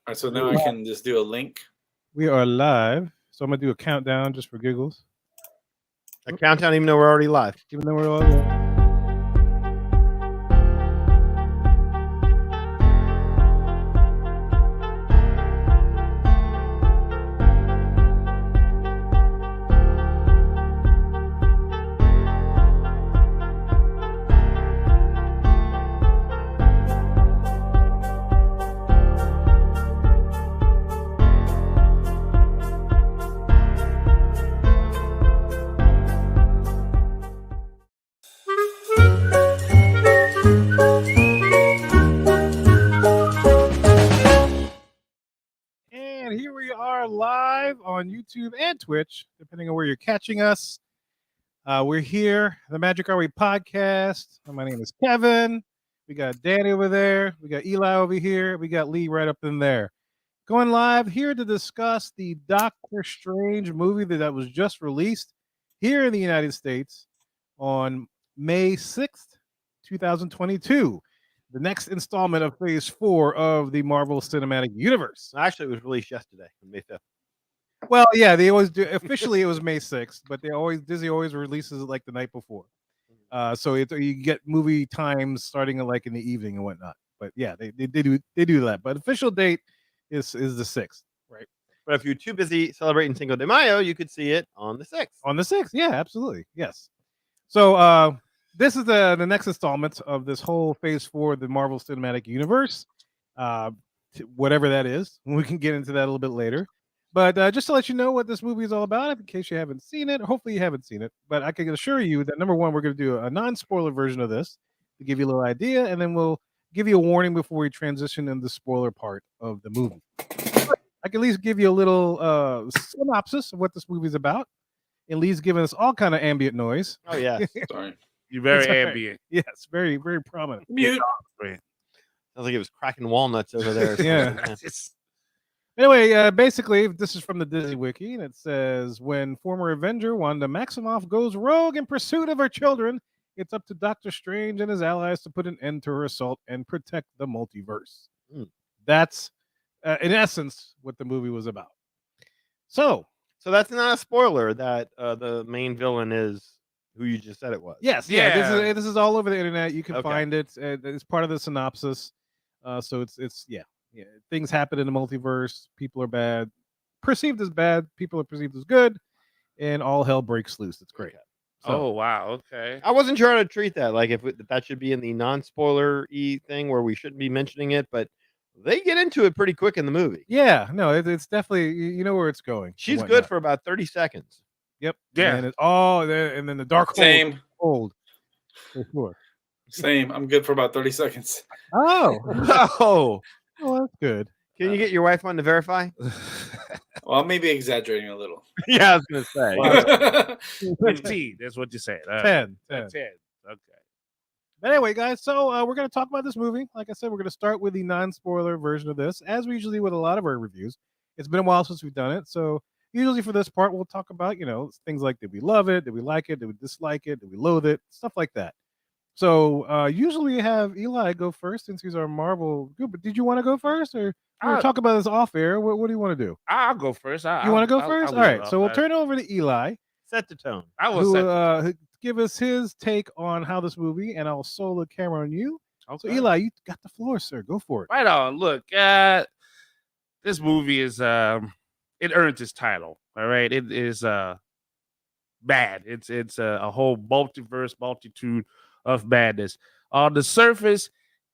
right, so now I can just do a link. We are live, so I'm gonna do a countdown just for giggles. A countdown, even though we're already live. Even though we're all live. And here we are live on YouTube and Twitch, depending on where you're catching us. We're here, the Magic Are We podcast. My name is Kevin. We got Danny over there. We got Eli over here. We got Lee right up in there. Going live here to discuss the Doctor Strange movie that was just released here in the United States on May 6th, 2022. The next installment of Phase 4 of the Marvel Cinematic Universe. Actually, it was released yesterday, May 5th. Well, yeah, they always do. Officially, it was May 6th, but Disney always releases it like the night before. So you get movie times starting like in the evening and whatnot. But yeah, they do that. But official date is the 6th, right? But if you're too busy celebrating Cinco de Mayo, you could see it on the 6th. On the 6th, yeah, absolutely, yes. So this is the next installment of this whole Phase 4 of the Marvel Cinematic Universe, whatever that is. We can get into that a little bit later. But just to let you know what this movie is all about, in case you haven't seen it, or hopefully you haven't seen it. But I can assure you that, number one, we're going to do a non-spoiler version of this to give you a little idea, and then we'll give you a warning before we transition into the spoiler part of the movie. I can at least give you a little synopsis of what this movie is about. And Lee's giving us all kind of ambient noise. Oh, yeah. Sorry. You're very Right. ambient. Yes, very, very prominent. Mute. Sounds like it was cracking walnuts over there. Yeah. Anyway, basically, this is from the Disney Wiki, and it says, when former Avenger Wanda Maximoff goes rogue in pursuit of her children, it's up to Doctor Strange and his allies to put an end to her assault and protect the multiverse. That's, in essence, what the movie was about. So that's not a spoiler that the main villain is who you just said it was. yes, Yeah. this is all over the internet. You can Okay. find it. It's part of the synopsis. So it's things happen in the multiverse. People are bad, perceived as bad. People are perceived as good, and all hell breaks loose. It's great. So, Oh wow. Okay. I wasn't sure how to treat that. Like if that should be in the non-spoiler-y thing where we shouldn't be mentioning it, but they get into it pretty quick in the movie. yeah, no, it's definitely you know where it's going. and She's good whatnot. for about 30 seconds. Yep. Yeah. And and then the dark Same. hold. For sure. Same. I'm good for about 30 seconds. Oh, Oh, well, that's good. can you get your wife on to verify? Well, maybe exaggerating a little. Yeah, I was going to say. 15. That's what you said. 10. 10. Okay. But anyway, guys, so we're going to talk about this movie. Like I said, we're going to start with the non-spoiler version of this, as we usually with a lot of our reviews. It's been a while since we've done it, so usually for this part, we'll talk about, things like, did we love it? Did we like it? Did we dislike it? Did we loathe it? Stuff like that. So usually we have Eli go first since he's our Marvel group. But did you want to go first, or we'll talk about this off air? What do you want to do? I'll go first. You want to go first? All right. So we'll turn it over to Eli, Set the tone. I will who set. who give us his take on how this movie, and I'll solo the camera on you. So Okay. Eli, you got the floor, sir. Go for it. Right on. Look, this movie is it earned its title. All right. It is bad. It's a whole multitude of madness. On the surface,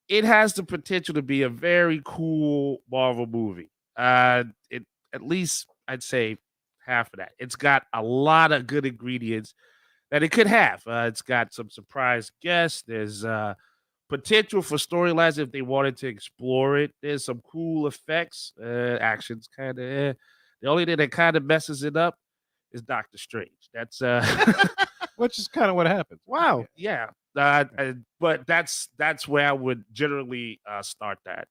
it has the potential to be a very cool Marvel movie. It at least I'd say half of that. It's got a lot of good ingredients that it could have. It's got some surprise guests. There's potential for storylines if they wanted to explore it. There's some cool effects. Action's kind of the only thing that kind of messes it up is Doctor Strange. That's Which is kind of what happened. Wow. yeah. But that's where I would generally start that.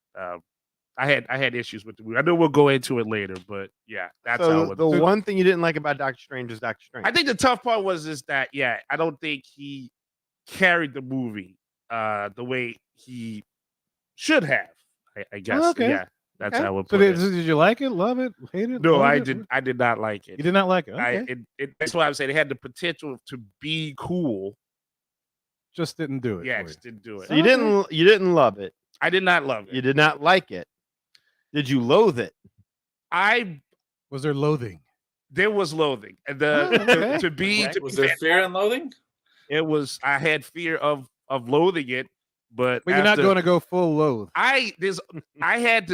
I had issues with the movie. I know we'll go into it later, but yeah, that's how I So would. the one thing you didn't like about Doctor Strange is Doctor Strange. I think the tough part is that I don't think he carried the movie the way he should have. I guess. Okay. Yeah. That's Okay. how I would So put it. did you like it? Love it? Hate it? No, love I it? did. I did not like it. You did not like it. Okay. That's why I'm saying it had the potential to be cool. Just didn't do it. Yeah, for you. just didn't do it. So you didn't love it. I did not love it. You did not like it. Did you loathe it? Was there loathing? There was loathing, and okay. to be Was there fear and loathing? it was. I had fear of loathing it, but But you're not after- going to go full loathe. I had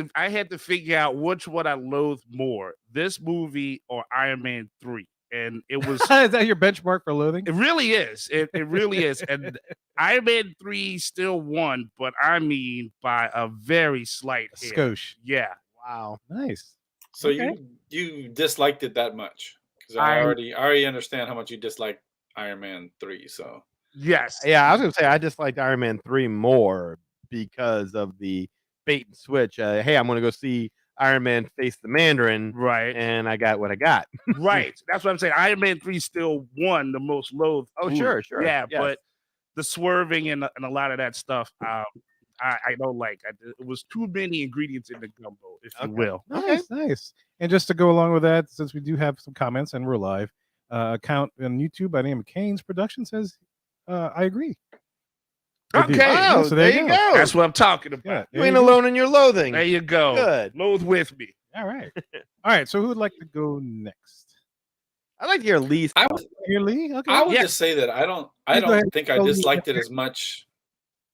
to figure out which one I loathed more, this movie or Iron Man 3. And it was Is that your benchmark for loathing? it really is. It really is. And Iron Man 3 still won, but I mean by a very slight hair. Skosh. Yeah. Wow. Nice. So Okay. you disliked it that much? Because I already understand how much you disliked Iron Man 3. So Yes. Yeah, I was gonna say I disliked Iron Man 3 more because of the bait and switch. Hey, I'm gonna go see Iron Man face the Mandarin, Right. and I got what I got. Right. That's what I'm saying. Iron Man 3 still won the most loathed. Oh, movie. sure. Yeah, Yes. but the swerving and a lot of that stuff, I don't like. It was too many ingredients in the gumbo, if you Okay. will. Nice, nice. And just to go along with that, since we do have some comments and we're live, account on YouTube by the name of Kane's Production says, I agree. with you. Okay. Yeah, Oh, so there you go. That's what I'm talking about. Yeah, You there ain't you go. alone in your loathing. There you go. Good. Loathe with me. All right. All right. So who would like to go next? I like your least. I would, Here, Lee? Okay. I would Yeah. just say that I You don't go ahead. think I Tell me disliked it as much.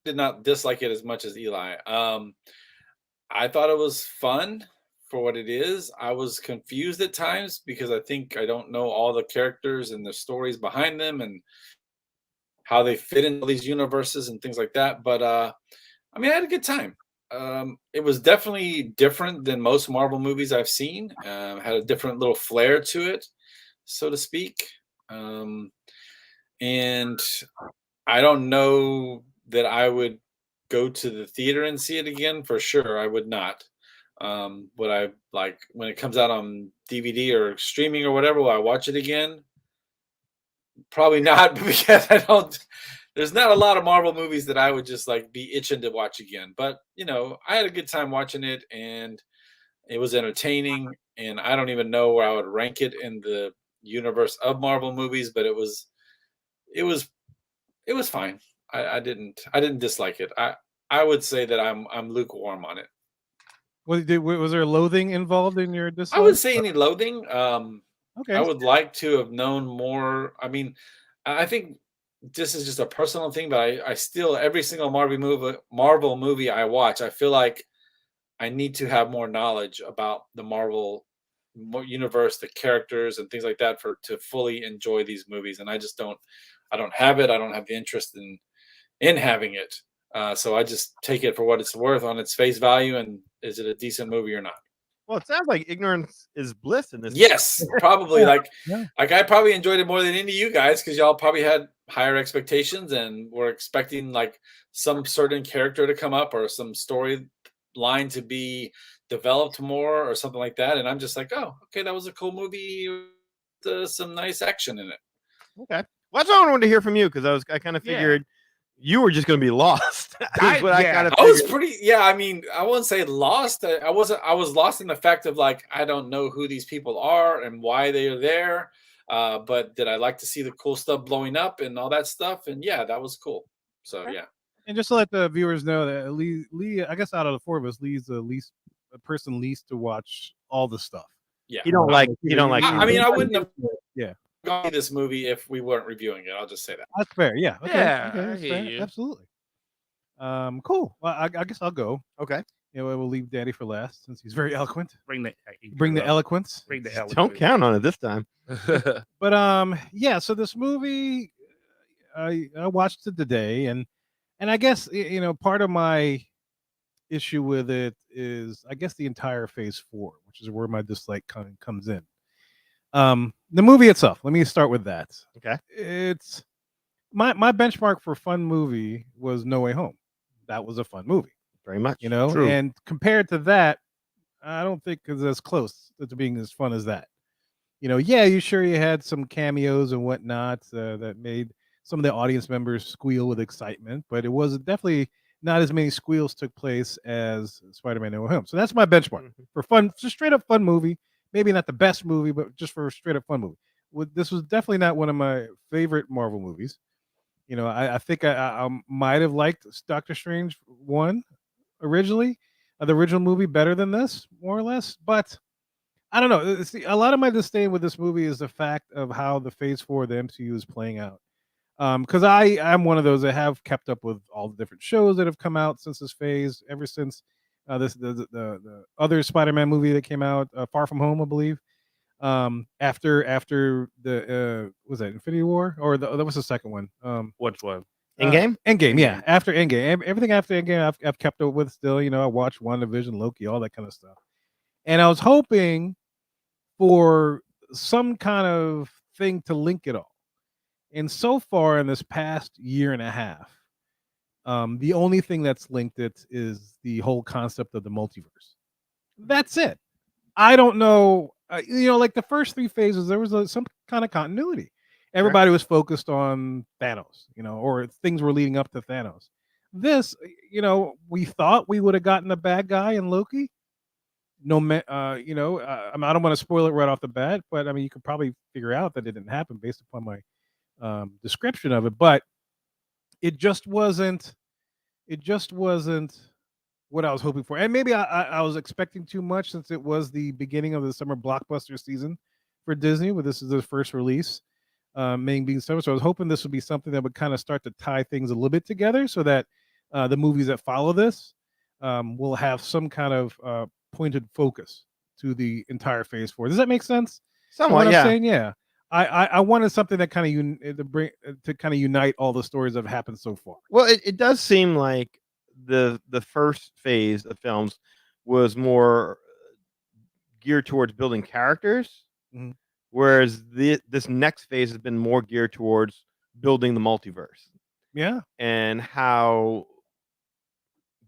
Did not dislike it as much as Eli. I thought it was fun for what it is. I was confused at times because I think I don't know all the characters and the stories behind them and how they fit into these universes and things like that. But I mean, I had a good time. It was definitely different than most Marvel movies I've seen. Had a different little flair to it, so to speak. And I don't know that I would go to the theater and see it again for sure. I would not. Would I like when it comes out on DVD or streaming or whatever? Will I watch it again? Probably not, because I don't. There's not a lot of Marvel movies that I would just like be itching to watch again. But you know, I had a good time watching it, and it was entertaining. And I don't even know where I would rank it in the universe of Marvel movies, but it was fine. I didn't dislike it. I would say that I'm lukewarm on it. Was there loathing involved in your dislike? I would say any loathing. Okay. I would like to have known more. I mean, I think this is just a personal thing, but I still every single Marvel movie I watch, I feel like I need to have more knowledge about the Marvel universe, the characters, and things like that to fully enjoy these movies. And I just don't. I don't have it. I don't have the interest in having it. So I just take it for what it's worth on its face value, and is it a decent movie or not? Well, it sounds like ignorance is bliss in this. Yes, probably. Yeah. Like I probably enjoyed it more than any of you guys because y'all probably had higher expectations and were expecting like some certain character to come up or some storyline to be developed more or something like that. And I'm just like, oh, okay, that was a cool movie with some nice action in it. Okay. Well, that's what I wanted to hear from you because I kind of figured you were just going to be lost. I was pretty. Yeah, I mean, I wouldn't say lost. I was lost in the fact of like I don't know who these people are and why they are there. But did I like to see the cool stuff blowing up and all that stuff? And yeah, that was cool. So yeah. And just to let the viewers know that Lee, I guess out of the four of us, Lee's the person least to watch all the stuff. Yeah. You don't like. I mean, I wouldn't have. Yeah. Gone to this movie if we weren't reviewing it. I'll just say that. That's fair. Yeah. Okay. Yeah, Okay, I that's hear fair. you. Absolutely. Cool. Well, I guess I'll go. Okay. You know, we'll leave Daddy for last since he's very eloquent. Bring the Eloquence. Bring the eloquence. Don't count on it this time. But yeah. So this movie, I watched it today, and I guess you know part of my issue with it is I guess the entire Phase 4, which is where my dislike comes in. The movie itself. Let me start with that. Okay. It's my benchmark for fun movie was No Way Home. That was a fun movie, Very much. you know. True. And compared to that, I don't think it's as close to being as fun as that. You know, yeah, you had some cameos and whatnot that made some of the audience members squeal with excitement, but it was definitely not as many squeals took place as Spider-Man: No Way Home. So that's my benchmark Mhm. for fun, just straight up fun movie. Maybe not the best movie, but just for a straight up fun movie. This was definitely not one of my favorite Marvel movies. I think I might have liked Doctor Strange 1 originally, the original movie, better than this, more or less. But I don't know. See, a lot of my disdain with this movie is the fact of how the Phase 4 of the MCU is playing out. Because I'm one of those that have kept up with all the different shows that have come out since this phase, ever since the other Spider-Man movie that came out, Far From Home, I believe. After the was that Infinity War, or that was the second one? Which one? In-game? Endgame, yeah. Endgame. After Endgame, everything after Endgame, I've kept up with still. I watched WandaVision, Loki, all that kind of stuff, and I was hoping for some kind of thing to link it all. And so far in this past year and a half, the only thing that's linked it is the whole concept of the multiverse. That's it. I don't know. Like the first three phases, there was some kind of continuity. Everybody was focused on Thanos, or things were leading up to Thanos. This, we thought we would have gotten a bad guy in Loki. I don't want to spoil it right off the bat, but I mean, you could probably figure out that it didn't happen based upon my description of it. But it just wasn't. It just wasn't what I was hoping for, and maybe I was expecting too much since it was the beginning of the summer blockbuster season for Disney. But this is the first release, May being summer. So I was hoping this would be something that would kind of start to tie things a little bit together, so that the movies that follow this will have some kind of pointed focus to the entire Phase 4. Does that make sense? Somewhat, What I'm yeah. saying, yeah. I wanted something that kind of to kind of unite all the stories that have happened so far. Well, it does seem like the first phase of films was more geared towards building characters, Mhm. whereas this next phase has been more geared towards building the multiverse Yeah. and how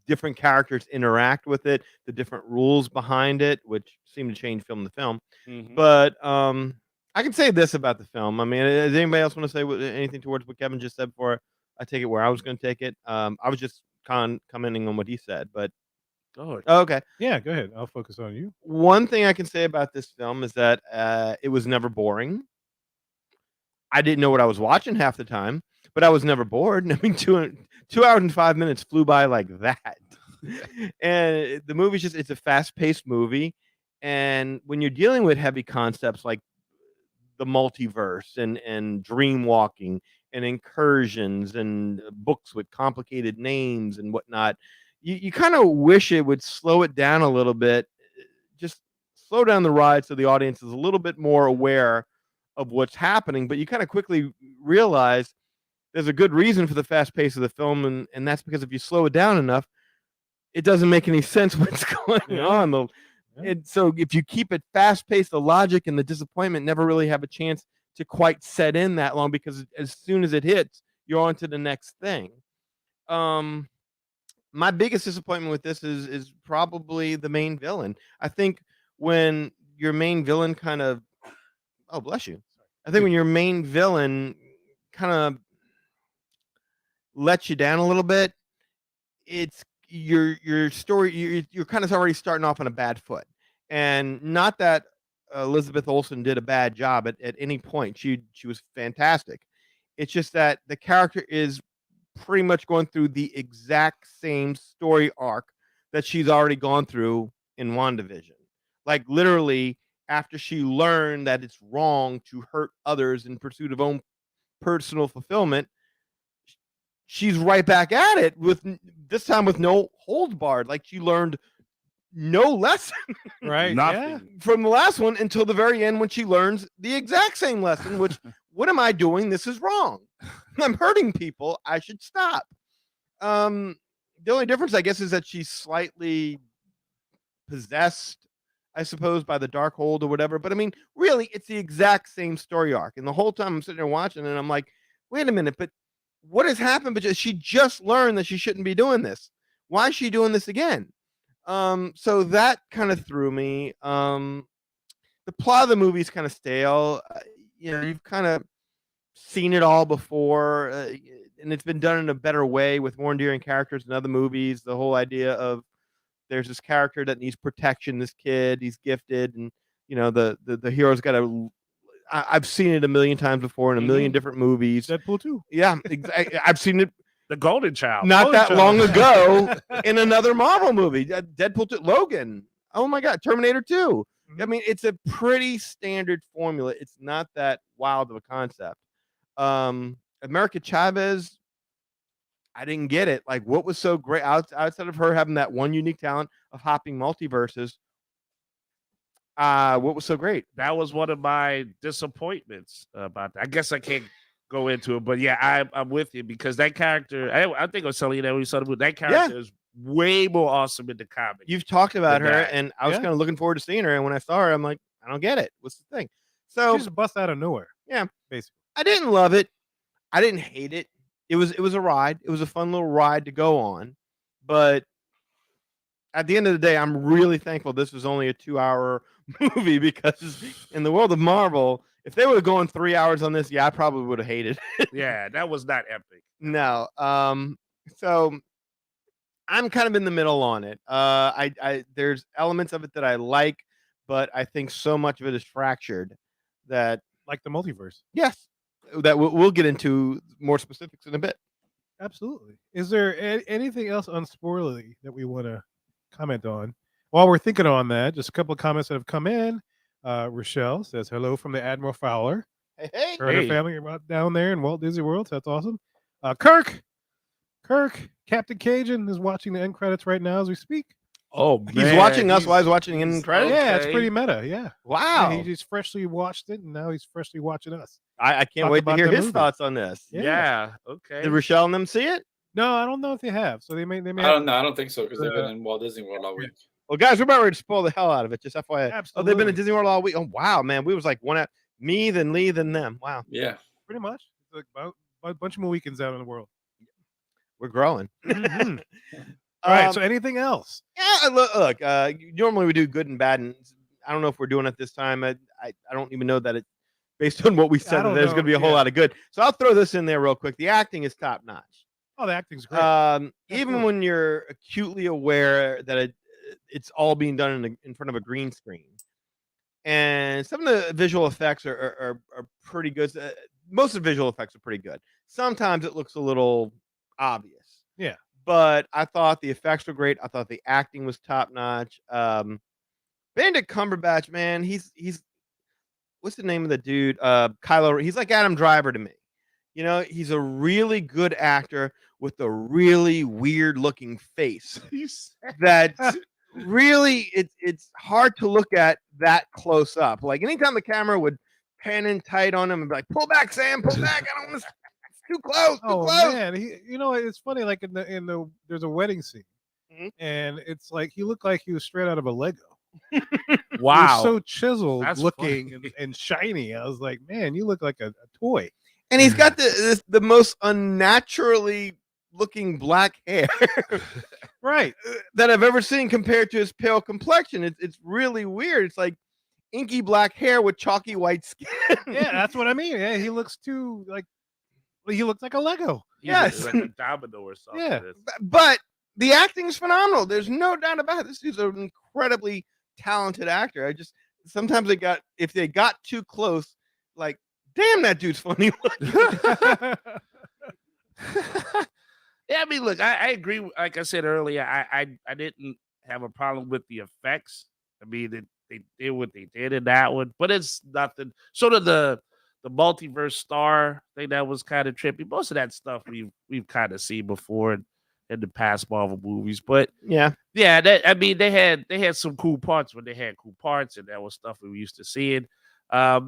different characters interact with it, the different rules behind it, which seem to change film to film. Mhm. But I can say this about the film. I mean, does anybody else want to say anything towards what Kevin just said before I take it where I was going to take it? I was just commenting on what he said, but Go ahead. okay. Yeah, go ahead. I'll focus on you. One thing I can say about this film is that it was never boring. I didn't know what I was watching half the time, but I was never bored. I mean, 2 hours and 5 minutes flew by like that. And the movie's it's a fast-paced movie. And when you're dealing with heavy concepts like the multiverse and dream walking and incursions and books with complicated names and whatnot, you kind of wish it would slow it down a little bit, just slow down the ride so the audience is a little bit more aware of what's happening. But you kind of quickly realize there's a good reason for the fast pace of the film, and that's because if you slow it down enough, it doesn't make any sense what's going on. And so if you keep it fast paced, the logic and the disappointment never really have a chance to quite set in that long, because as soon as it hits, you're on to the next thing. My biggest disappointment with this is probably the main villain. I think when your main villain kind of bless you. I think when your main villain kind of lets you down a little bit, it's your story. You're kind of already starting off on a bad foot, and not that Elizabeth Olsen did a bad job at any point. She was fantastic. It's just that the character is pretty much going through the exact same story arc that she's already gone through in WandaVision. Like literally, after she learned that it's wrong to hurt others in pursuit of own personal fulfillment, she's right back at it with this time with no hold barred. Like she learned no lesson Right. Nothing. from the last one until the very end when she learns the exact same lesson, which what am I doing? This is wrong. I'm hurting people. I should stop. The only difference, I guess, is that she's slightly possessed, I suppose, by the dark hold or whatever. But I mean, really, it's the exact same story arc. And the whole time I'm sitting there watching, and I'm like, wait a minute, but what has happened? But she just learned that she shouldn't be doing this. Why is she doing this again? So that kind of threw me. The plot of the movie is kind of stale. You've kind of seen it all before. and it's been done in a better way with more endearing characters in other movies. The whole idea of there's this character that needs protection. This kid, he's gifted, and the hero's got to. I've seen it a million times before in a million different movies. Deadpool 2. Yeah, I've seen it The Golden Child. not Golden that Child. long ago in another Marvel movie. Deadpool 2, Logan. Oh my God, Terminator 2. I mean, it's a pretty standard formula. It's not that wild of a concept. America Chavez, I didn't get it. Like, what was so great outside of her having that one unique talent of hopping multiverses? What was so great? That was one of my disappointments about that. I guess I can't go into it, but yeah, I'm with you because that character, I think I was telling you that when you saw the movie, that character is way more awesome in the comic. You've talked about her, that. and I was kind of looking forward to seeing her. And when I saw her, I'm like, I don't get it. What's the thing? So She's a bust out of nowhere. Yeah, basically. I didn't love it. I didn't hate it. It was a ride. It was a fun little ride to go on. But at the end of the day, I'm really thankful this was only a 2-hour movie because in the world of Marvel, if they would have gone 3 hours on this, I probably would have hated it. Yeah, that was not epic. No. So I'm kind of in the middle on it. There's elements of it that I like, but I think so much of it is fractured that, like the multiverse. Yes, that we'll get into more specifics in a bit. Absolutely. Is there anything else unspoilerly that we want to comment on? While we're thinking on that, just a couple of comments that have come in. Rochelle says hello from the Admiral Fowler. Hey. Her and her family are down there in Walt Disney World. So that's awesome. Kirk, Captain Cajun is watching the end credits right now as we speak. Oh, man. He's watching us while he's watching in credits? Yeah, it's pretty meta. Yeah. Wow. Yeah, he just freshly watched it, and now he's freshly watching us. I can't wait to hear his thoughts on this. Yeah. Okay. Did Rochelle and them see it? No, I don't know if they have. So they may. I don't know. I don't think so because they've been in Walt Disney World all week. Well, guys, we're about ready to spoil the hell out of it. Just FYI. Absolutely. Oh, they've been in Disney World all week. Oh, wow, man. We was like one at me, then Lee, then them. Wow. Yeah. Pretty much. It's like about a bunch more weekends out in the world. We're growing. All right. So anything else? Yeah, look. Normally we do good and bad, and I don't know if we're doing it this time. I don't even know that it, based on what we said, that there's going to be a whole lot of good. So I'll throw this in there real quick. The acting is top notch. Oh, the acting's great. Even when you're acutely aware that it's all being done in front of a green screen, and some of the visual effects are pretty good. Most of the visual effects are pretty good. Sometimes it looks a little obvious. Yeah. But I thought the effects were great. I thought the acting was top notch. Benedict Cumberbatch, man, he's what's the name of the dude? Kylo. He's like Adam Driver to me. He's a really good actor with a really weird looking face. That really it's hard to look at that close up. Like anytime the camera would pan in tight on him and be like, "Pull back, Sam, pull back! I don't want to." Too close. Oh close. Man, it's funny. Like in the there's a wedding scene, and it's like he looked like he was straight out of a Lego. Wow, he was so chiseled That's looking and shiny. I was like, man, you look like a toy. And he's got the most unnaturally looking black hair, right, that I've ever seen compared to his pale complexion. It's really weird. It's like inky black hair with chalky white skin. Yeah, that's what I mean. Yeah, he looks too like. Well, he looks like a Lego. Yes. Like a domino or something. Yeah. But the acting is phenomenal. There's no doubt about it. This dude's an incredibly talented actor. Sometimes if they got too close, like, damn, that dude's funny. Yeah, I mean, look, I agree. Like I said earlier, I didn't have a problem with the effects. I mean, they did what they did in that one, but it's nothing. Sort of the multiverse star thing that was kind of trippy. Most of that stuff we've kind of seen before in the past Marvel movies. But yeah, they had some cool parts when they had cool parts, and that was stuff we were used to seeing. I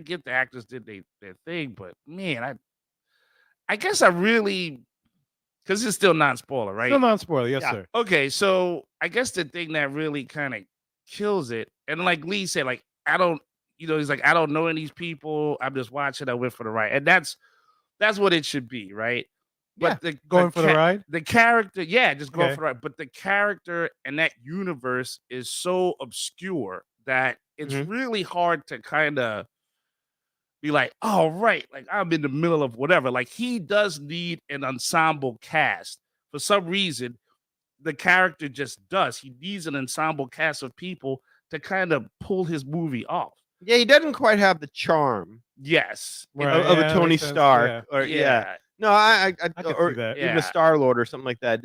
get the actors did their thing, but man, I guess I really, because it's still non-spoiler, right? Still non-spoiler, yes, sir. Okay, so I guess the thing that really kind of kills it, and like Lee said, like he's like, I don't know any of these people. I'm just watching. I went for the ride, and that's what it should be, right? But going for the ride, the character, just going for the ride. But the character and that universe is so obscure that it's really hard to kind of be like, oh, right, like I'm in the middle of whatever. Like he does need an ensemble cast. For some reason, the character just does. He needs an ensemble cast of people to kind of pull his movie off. Yeah, he doesn't quite have the charm Yes. Right, of a yeah, Tony makes sense, Stark, yeah. or Yeah. No, I I could or see that. even Yeah. a Star Lord or something like that.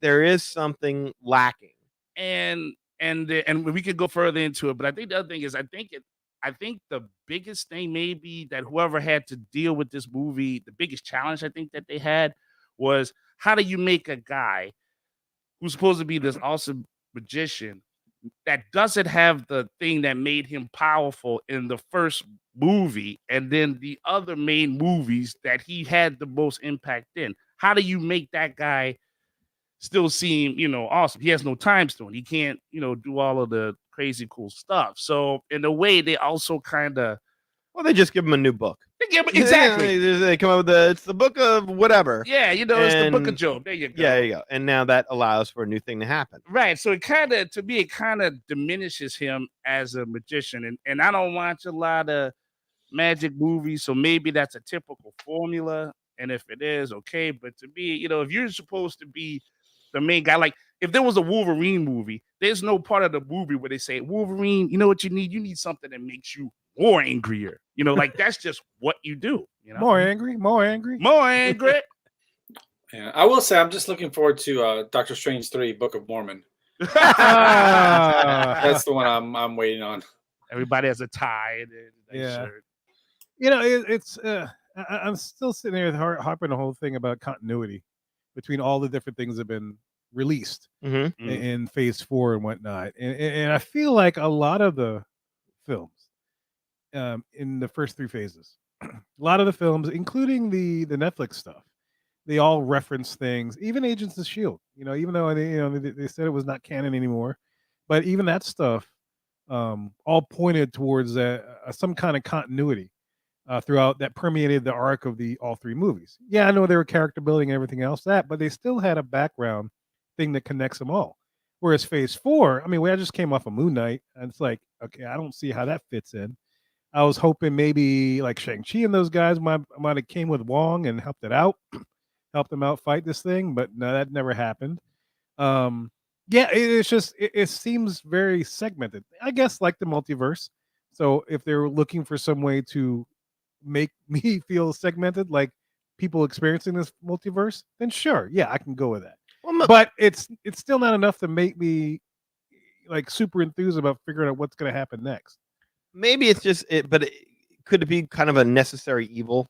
There is something lacking. And we could go further into it, but I think the other thing is I think the biggest thing maybe that whoever had to deal with this movie, the biggest challenge I think that they had was how do you make a guy who's supposed to be this awesome magician that doesn't have the thing that made him powerful in the first movie and then the other main movies that he had the most impact in? How do you make that guy still seem, awesome? He has no time stone. He can't, do all of the crazy cool stuff. So in a way, they also kind of Well, they just give him a new book. exactly. They come up with it's the book of whatever. Yeah, it's the Book of And- Job. There you go. Yeah, there you go. And now that allows for a new thing to happen. Right. So it kind of diminishes him as a magician. And I don't watch a lot of magic movies, so maybe that's a typical formula. And if it is, okay. But to me, if you're supposed to be the main guy, like if there was a Wolverine movie, there's no part of the movie where they say, Wolverine, you know what you need? You need something that makes you more angrier. Like that's just what you do. More angry, more angry. More angry. Yeah, I will say I'm just looking forward to Doctor Strange 3: Book of Mormon. Ah. That's the one I'm waiting on. Everybody has a tie and a Yeah. shirt. It's I'm still sitting there harping the whole thing about continuity between all the different things that have been released Mm-hmm. in Phase 4 and whatnot, and I feel like a lot of the films in the first 3 phases, a lot of the films, including the Netflix stuff, they all reference things, even Agents of Shield. Even though they said it was not canon anymore, but even that stuff all pointed towards some kind of continuity throughout that permeated the arc of all 3 movies. Yeah, I know they were character building and everything else but they still had a background thing that connects them all. Whereas Phase 4, I mean, I just came off of Moon Knight, and it's like, okay, I don't see how that fits in. I was hoping maybe like Shang-Chi and those guys might have came with Wong and helped helped them out fight this thing, but no, that never happened. Yeah, it's just it seems very segmented. I guess like the multiverse. So if they're looking for some way to make me feel segmented, like people experiencing this multiverse, then sure, yeah, I can go with that. Well, But it's still not enough to make me like super enthused about figuring out what's going to happen next. maybe it's just it, but could it be kind of a necessary evil?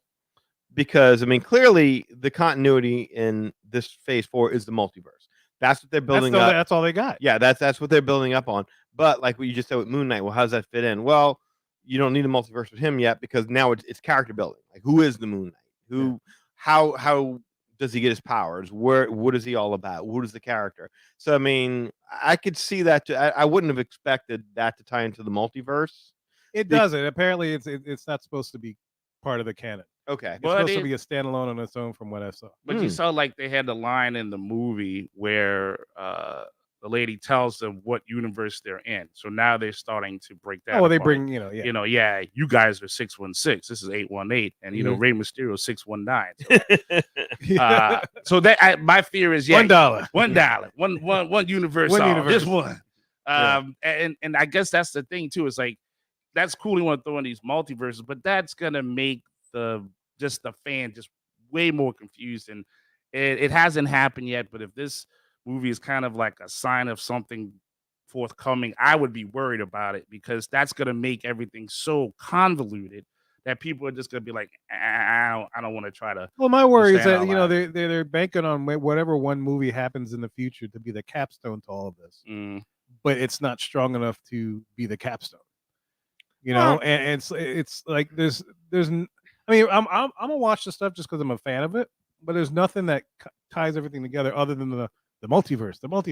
Because I mean, clearly the continuity in this Phase 4 is the multiverse. That's what they're building up. That's all they got. Yeah, that's what they're building up on. But like what you just said with Moon Knight, well, how does that fit in? Well, you don't need a multiverse with him yet because now it's character building. Like, who is the Moon Knight? Who, how does he get his powers? What is he all about? What is the character? So I mean, I could see that. I wouldn't have expected that to tie into the multiverse. It doesn't. Apparently, it's not supposed to be part of the canon. Okay. It's But supposed to it- be a standalone on its own, from what I saw. But you saw like they had the line in the movie where the lady tells them what universe they're in. So now they're starting to break that. Oh, they apart. bring Yeah, you guys are 616. This is 818, and Mhm. Rey Mysterio 619. So that my fear is $1. $1, one universe, One all, universe. just one. Yeah. And I guess that's the thing too. It's like that's cool. You want to throw in these multiverses, but that's gonna make the fan just way more confused. And it hasn't happened yet. But if this movie is kind of like a sign of something forthcoming, I would be worried about it because that's gonna make everything so convoluted that people are just gonna be like, I don't want to try to. Well, my worry is Understand that all that. they're banking on whatever one movie happens in the future to be the capstone to all of this, but it's not strong enough to be the capstone. Well- And it's like there's I mean, I'm gonna watch the stuff just because I'm a fan of it, but there's nothing that ties everything together other than the multiverse. Well,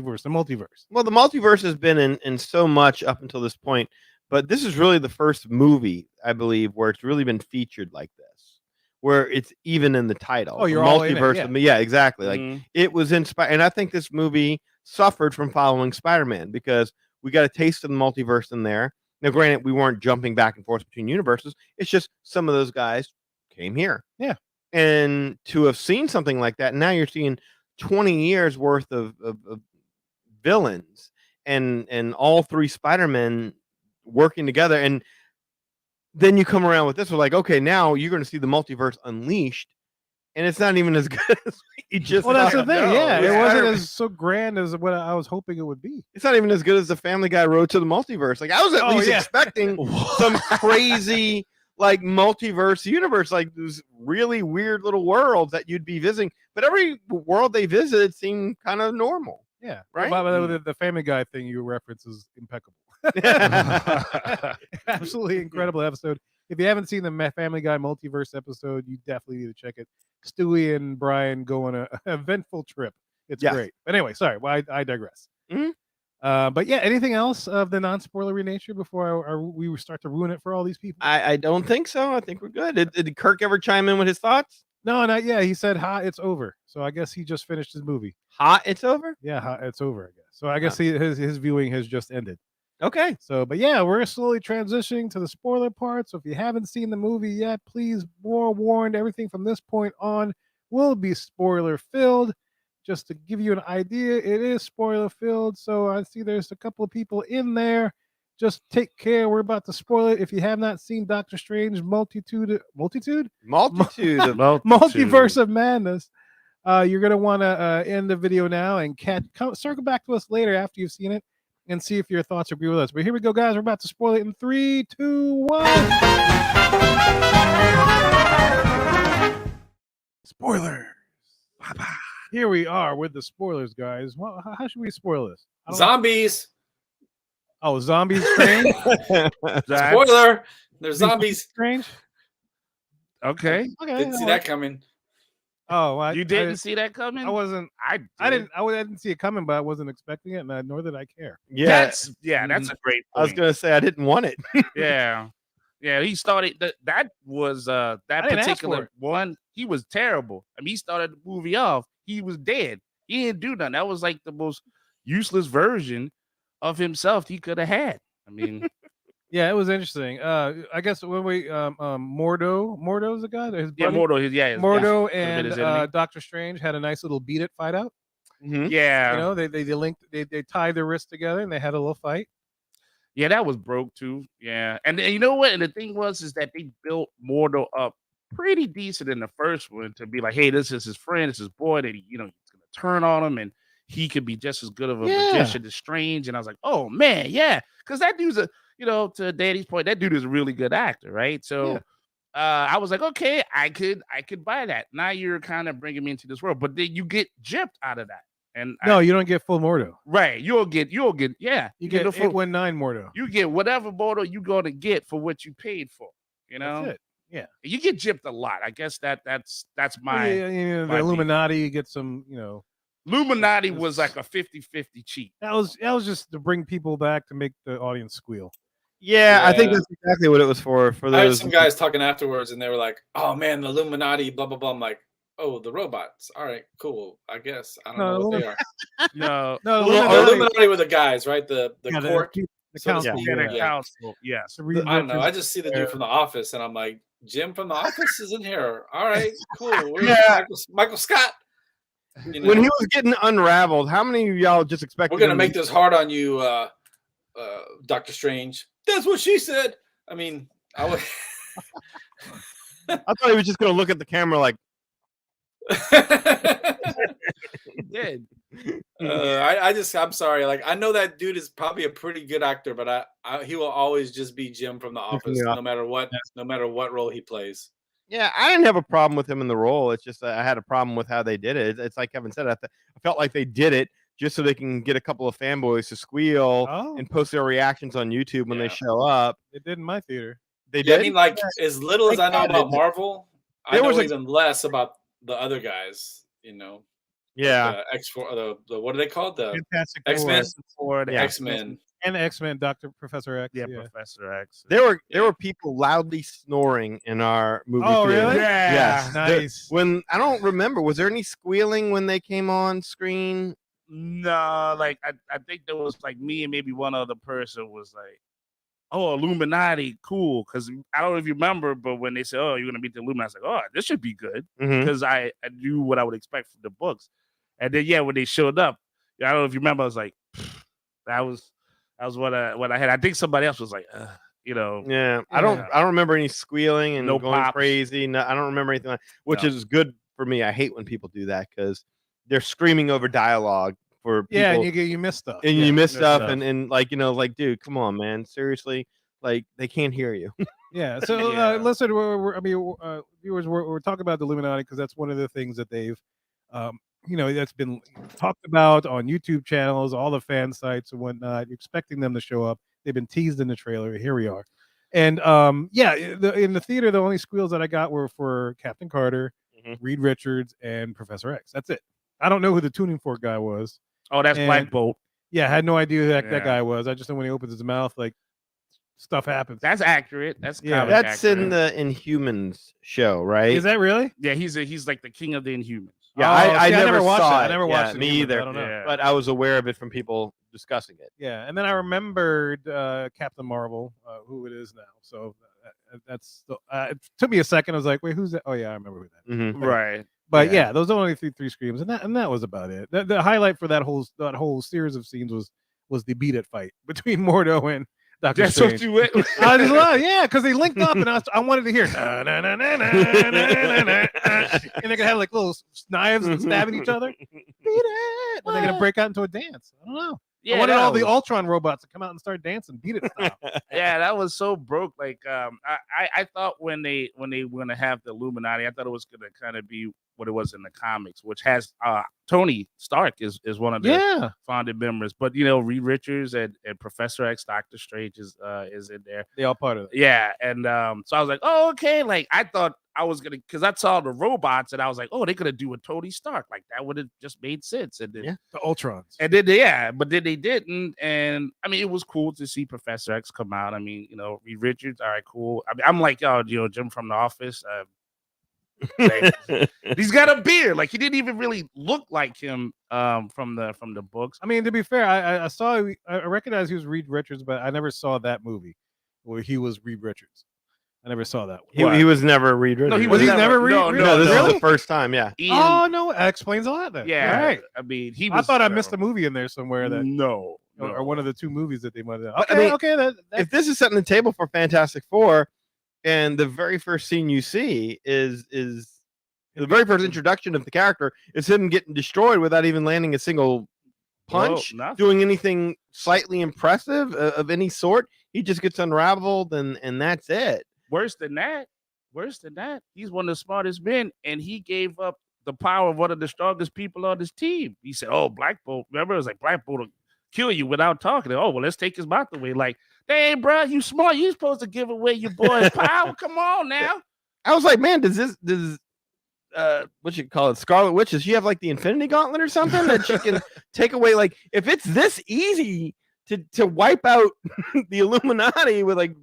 the multiverse has been in so much up until this point, but this is really the first movie, I believe, where it's really been featured like this, where it's even in the title. Oh, The you're all in it, multiverse. Yeah, exactly. Like Mhm. it was inspired, and I think this movie suffered from following Spider-Man because we got a taste of the multiverse in there. Now, granted, we weren't jumping back and forth between universes. It's just some of those guys came here. Yeah. And to have seen something like that, now you're seeing 20 years worth of villains and all three Spider-Men working together. And then you come around with this. We're like, okay, now you're going to see the multiverse unleashed. And it's not even as good as you just Well, that's the thought. thing. No, Yeah, it yeah. wasn't as so grand as what I was hoping it would be. It's not even as good as the Family Guy Road to the Multiverse. Like, I was at least expecting some crazy like multiverse universe, like those really weird little worlds that you'd be visiting. But every world they visited seemed kind of normal. Yeah, Right? Well, the Family Guy thing you reference is impeccable. Absolutely incredible episode. If you haven't seen the Family Guy multiverse episode, you definitely need to check it. Stewie and Brian go on a eventful trip. It's Yes. great. But anyway, sorry, well, I digress. Mhm. But yeah, anything else of the non-spoilery nature before we start to ruin it for all these people? I don't think so. I think we're good. Did Kirk ever chime in with his thoughts? No, not yet. He said, "Ha, it's over." So I guess he just finished his movie. Hot, it's over? Yeah, ha, it's over. I guess. So I guess his viewing has just ended. Okay. So, but yeah, we're slowly transitioning to the spoiler part. So if you haven't seen the movie yet, please be warned, everything from this point on will be spoiler filled. Just to give you an idea, it is spoiler filled. So I see there's a couple of people in there. Just take care. We're about to spoil it. If you have not seen Doctor Strange Multitude of Multiverse of Madness, you're going to want to end the video now and circle back to us later after you've seen it and see if your thoughts agree with us. But here we go, guys. We're about to spoil it in 3, 2, 1. Spoilers. Here we are with the spoilers, guys. Well, how should we spoil this? Zombies. Oh, zombies strange? Spoiler. There's zombies. Strange? Okay. Okay. Didn't see that coming. Oh, You didn't see that coming? I wasn't. I didn't see it coming, but I wasn't expecting it, and nor did I care. Yeah. That's a great point. I was gonna say I didn't want it. Yeah. Yeah, he started that was that didn't ask for particular it. one. He was terrible. I mean, he started the movie off. He was dead. He didn't do nothing. That was like the most useless version of himself he could have had. I mean, Yeah, it was interesting. I guess when we Mordo's the guy. His yeah, buddy? Mordo, Mordo Could've been his and enemy. Doctor Strange had a nice little beat it fight out. Yeah, You know, they linked, they tied their wrists together and they had a little fight. yeah, that was broke too. Yeah, and you know what? And the thing is that they built Mordo up pretty decent in the first one to be like, hey, this is his friend, it's his boy that he's gonna turn on him, and he could be just as good of a magician as Strange. And I was like, oh man, yeah, because that dude's to Daddy's point, that dude is a really good actor, right? So. I was like, okay, I could buy that. Now you're kind of bringing me into this world, but then you get gypped out of that. And No, you don't get full Mordo. right, you'll get You the get full, 819 Mordo. you get whatever Mordo you're gonna get for what you paid for. You know, That's it. Yeah. you get gypped a lot. I guess that's Well, my the my beef. Illuminati, you get some, Illuminati was like a 50-50 cheat. that was just to bring people back to make the audience squeal. Yeah, I think Yeah. that's exactly what it was for I had those. some guys talking afterwards, and they were like, "Oh man, the Illuminati, blah blah blah." I'm like, "Oh, the robots. All right, cool. I guess I don't No, know what they are." No, No, the Oh, Illuminati, Illuminati were the guys, right? The yeah, court. the so to council. speak. yeah, Yeah. council. Yes. The I don't know. I researchers. just see the dude from The Office, and I'm like, Jim from The Office is in here. All right, cool. Where's Yeah. Michael Scott? When he was getting unraveled, how many of y'all just expected We're gonna him make this hard on you, Doctor Strange. That's what she said. I mean, I would. I thought he was just gonna look at the camera like, He did. I'm sorry. Like, I know that dude is probably a pretty good actor, but he will always just be Jim from The Office, Yeah. no matter what role he plays. yeah, I didn't have a problem with him in the role. It's just I had a problem with how they did it. It's like Kevin said, I felt like they did it just so they can get a couple of fanboys to squeal Oh, and post their reactions on YouTube when they Yeah. show up. it did in my theater. They Yeah, did. I mean, like, as little as I know Yeah, about they- Marvel, I there know was a- even less about the other guys. yeah, The what are they called? The Fantastic X-Men? For the Yeah. X-Men. and X-Men, Professor X. Yeah, Professor X. there Yeah. were people loudly snoring in our movie Oh, theater. really? Yes. Nice. When I don't remember, was there any squealing when they came on screen? No, like I think there was like me and maybe one other person was like oh, Illuminati, cool. Because I don't know if you remember, but when they said, oh, you're gonna meet the Illuminati, I was like, oh, this should be good Mhm. because I knew what I would expect from the books. And then yeah, when they showed up, I don't know if you remember, I was like, that was what I had. I think somebody else was like, Yeah, I don't remember any squealing and No going pops. crazy. No, I don't remember anything like, which No. is good for me. I hate when people do that because they're screaming over dialogue for people. Yeah, and you miss stuff. and Yeah, you miss miss stuff, and like dude, come on, man, seriously, like they can't hear you. Yeah. So Yeah. listen, viewers, we're talking about the Illuminati because that's one of the things that they've, that's been talked about on YouTube channels, all the fan sites and whatnot, expecting them to show up. They've been teased in the trailer. Here we are. And in the theater, the only squeals that I got were for Captain Carter, Mhm. Reed Richards, and Professor X. That's it. I don't know who the tuning fork guy was. Oh, that's And- Black Bolt. Yeah, I had no idea who that Yeah. guy was. I just know when he opens his mouth, like stuff happens. That's accurate. That's Yeah. comic That's accurate. in the Inhumans show, right? Is that really? Yeah, he's like the king of the Inhumans. Yeah, Oh, I see, never watched saw that. it. I never Yeah, watched it me either. either. I don't know. Yeah. But I was aware of it from people discussing it. Yeah, and then I remembered Captain Marvel, who it is now. So that's it took me a second. I was like, wait, who's that? Oh yeah, I remember who that. Mhm. Right. But Yeah. yeah, those are only three screams, and that was about it. The highlight for that whole series of scenes was the Beat It fight between Mordo and Doctor That's Strange. what you went. I just love, yeah, because they linked up, and I wanted to hear, and they're gonna have like little knives and stabbing each other. Beat it, and they're gonna break out into a dance. I don't know. I wanted all the Ultron robots to come out and start dancing, Beat It style. Yeah, that was so broke. Like, I thought when they were gonna have the Illuminati, I thought it was gonna kind of be what it was in the comics, which has Tony Stark is one of the Yeah, founding members, but Reed Richards and Professor X, Doctor Strange is in there. they all part of it. Yeah, and so I was like, oh, okay. Like I thought I was gonna, because I saw the robots, and I was like, oh, they're gonna do a Tony Stark, like that would have just made sense. And then, Yeah. The Ultrons. and then but then they didn't. And I mean, it was cool to see Professor X come out. I mean, Reed Richards, all right, cool. I mean, I'm like, Jim from The Office. He's got a beard. Like he didn't even really look like him from the books. I mean, to be fair, I recognized he was Reed Richards, but I never saw that movie where he was Reed Richards. I never saw that one. He was never Reed Richards. No, he Was he never Reed? no, Richards? No, this Really? is the first time. Yeah. Ian, Oh no, that explains a lot then. yeah. All right. I mean, he. I Was, thought I missed a movie in there somewhere that, No, or one of the two movies that they might have. But, I Okay, mean, okay. That If this is setting the table for Fantastic Four, and the very first scene you see is the very first introduction of the character is him getting destroyed without even landing a single punch, nothing. doing anything slightly impressive of any sort. He just gets unraveled, and that's it. Worse than that, he's one of the smartest men, and he gave up the power of one of the strongest people on his team. He said, "Oh, Black Bolt." Remember, it was like Black Bolt will kill you without talking. Oh, well, let's take his mouth away. Like, hey, bro, you smart. You supposed to give away your boy's power. Come on now. I was like, man, does what you call it, Scarlet Witch? Does she have like the Infinity Gauntlet or something that she can take away? Like, if it's this easy to wipe out the Illuminati with like.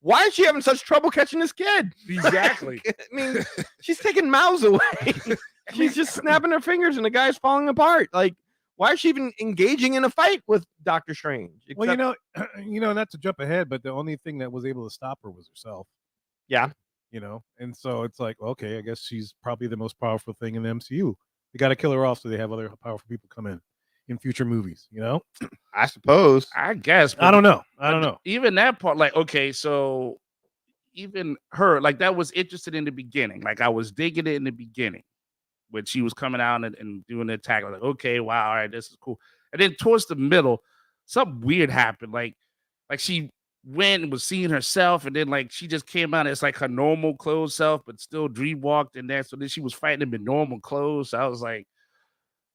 Why is she having such trouble catching this kid? Exactly. I mean, she's taking mouths away. She's just snapping her fingers and the guy's falling apart. Like, why is she even engaging in a fight with Doctor Strange? well, not to jump ahead, but the only thing that was able to stop her was herself. Yeah. And so it's like, okay, I guess she's probably the most powerful thing in the MCU. They got to kill her off so they have other powerful people come in future movies. I suppose. I guess. I don't know. Even that part, like, okay, so even her, like, that was interesting in the beginning. Like, I was digging it in the beginning when she was coming out and doing the attack. I was like, okay, wow, all right, this is cool. And then towards the middle, something weird happened. Like she went and was seeing herself, and then like she just came out as like her normal clothes self, but still dream walked in there. So then she was fighting him in normal clothes. So I was like,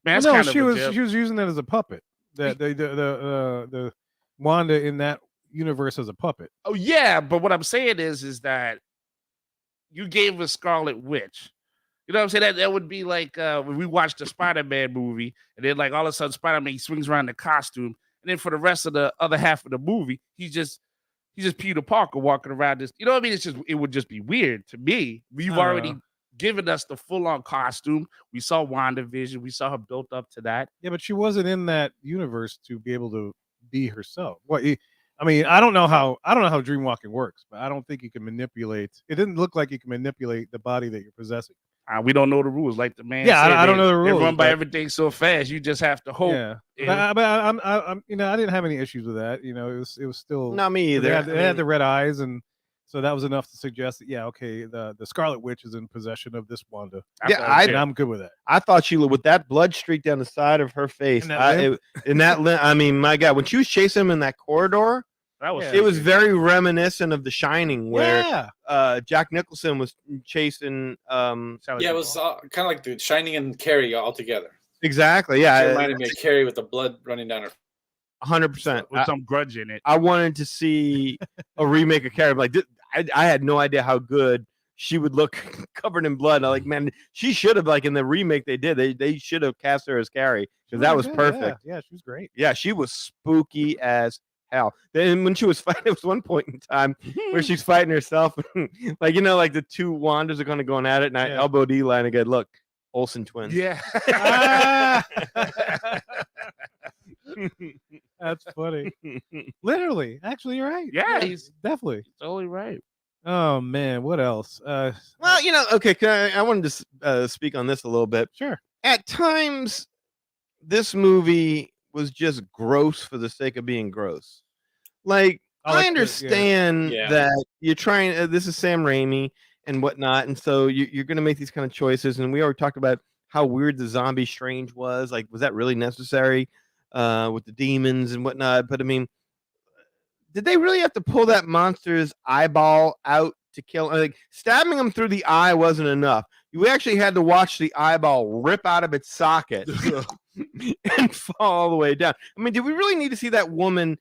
man, No, that's she was using that as a puppet. The Wanda in that universe as a puppet. Oh yeah, but what I'm saying is that you gave a Scarlet Witch. You know what I'm saying? That would be like when we watched the Spider-Man movie, and then like all of a sudden Spider-Man he swings around the costume, and then for the rest of the other half of the movie, he's just Peter Parker walking around this. You know what I mean? It would just be weird to me. We've already given us the full-on costume. We saw WandaVision. We saw her built up to that. Yeah, but she wasn't in that universe to be able to be herself. What I mean, I don't know how dream walking works, but I don't think you can manipulate. It didn't look like you can manipulate the body that you're possessing. We don't know the rules. Like the man Yeah, said, I don't know the They rules, run by but- everything so fast. You just have to hope. Yeah, it- but I'm I didn't have any issues with that. It was still Not me either. They had the red eyes, and so that was enough to suggest that okay, the Scarlet Witch is in possession of this Wanda. Yeah, And I'm good with that. I thought she with that blood streak down the side of her face. And that limp? I mean, my God, when she was chasing him in that corridor, that was it was freaky. very reminiscent of The Shining, where Yeah, Jack Nicholson was chasing. Sounded Yeah, it like- was kind of like the Shining and Carrie all together. Exactly. It Yeah, reminded me of Carrie with the blood running down her. 100%. with some grudge in it. I wanted to see a remake of Carrie. Like, I had no idea how good she would look covered in blood. I'm like, man, she should have, like, in the remake they did, they should have cast her as Carrie because that was perfect. Yeah, she was great. Yeah, she was spooky as hell. Then when she was fighting, there was one point in time where she's fighting herself, like like the two Wandas are kind of going at it, and I elbowed Eli and I go, "Look, Olsen twins." Yeah. That's funny. Literally, actually, you're right. Yeah, he's definitely totally right. Oh man, what else? Well, okay. I wanted to speak on this a little bit. Sure. At times, this movie was just gross for the sake of being gross. Like, I understand that you're trying. This is Sam Raimi and whatnot, and so you're going to make these kind of choices. And we already talked about how weird the zombie Strange was. Like, was that really necessary with the demons and whatnot? But I mean, did they really have to pull that monster's eyeball out to kill? Like, stabbing him through the eye wasn't enough. You actually had to watch the eyeball rip out of its socket and fall all the way down. I mean, did we really need to see that woman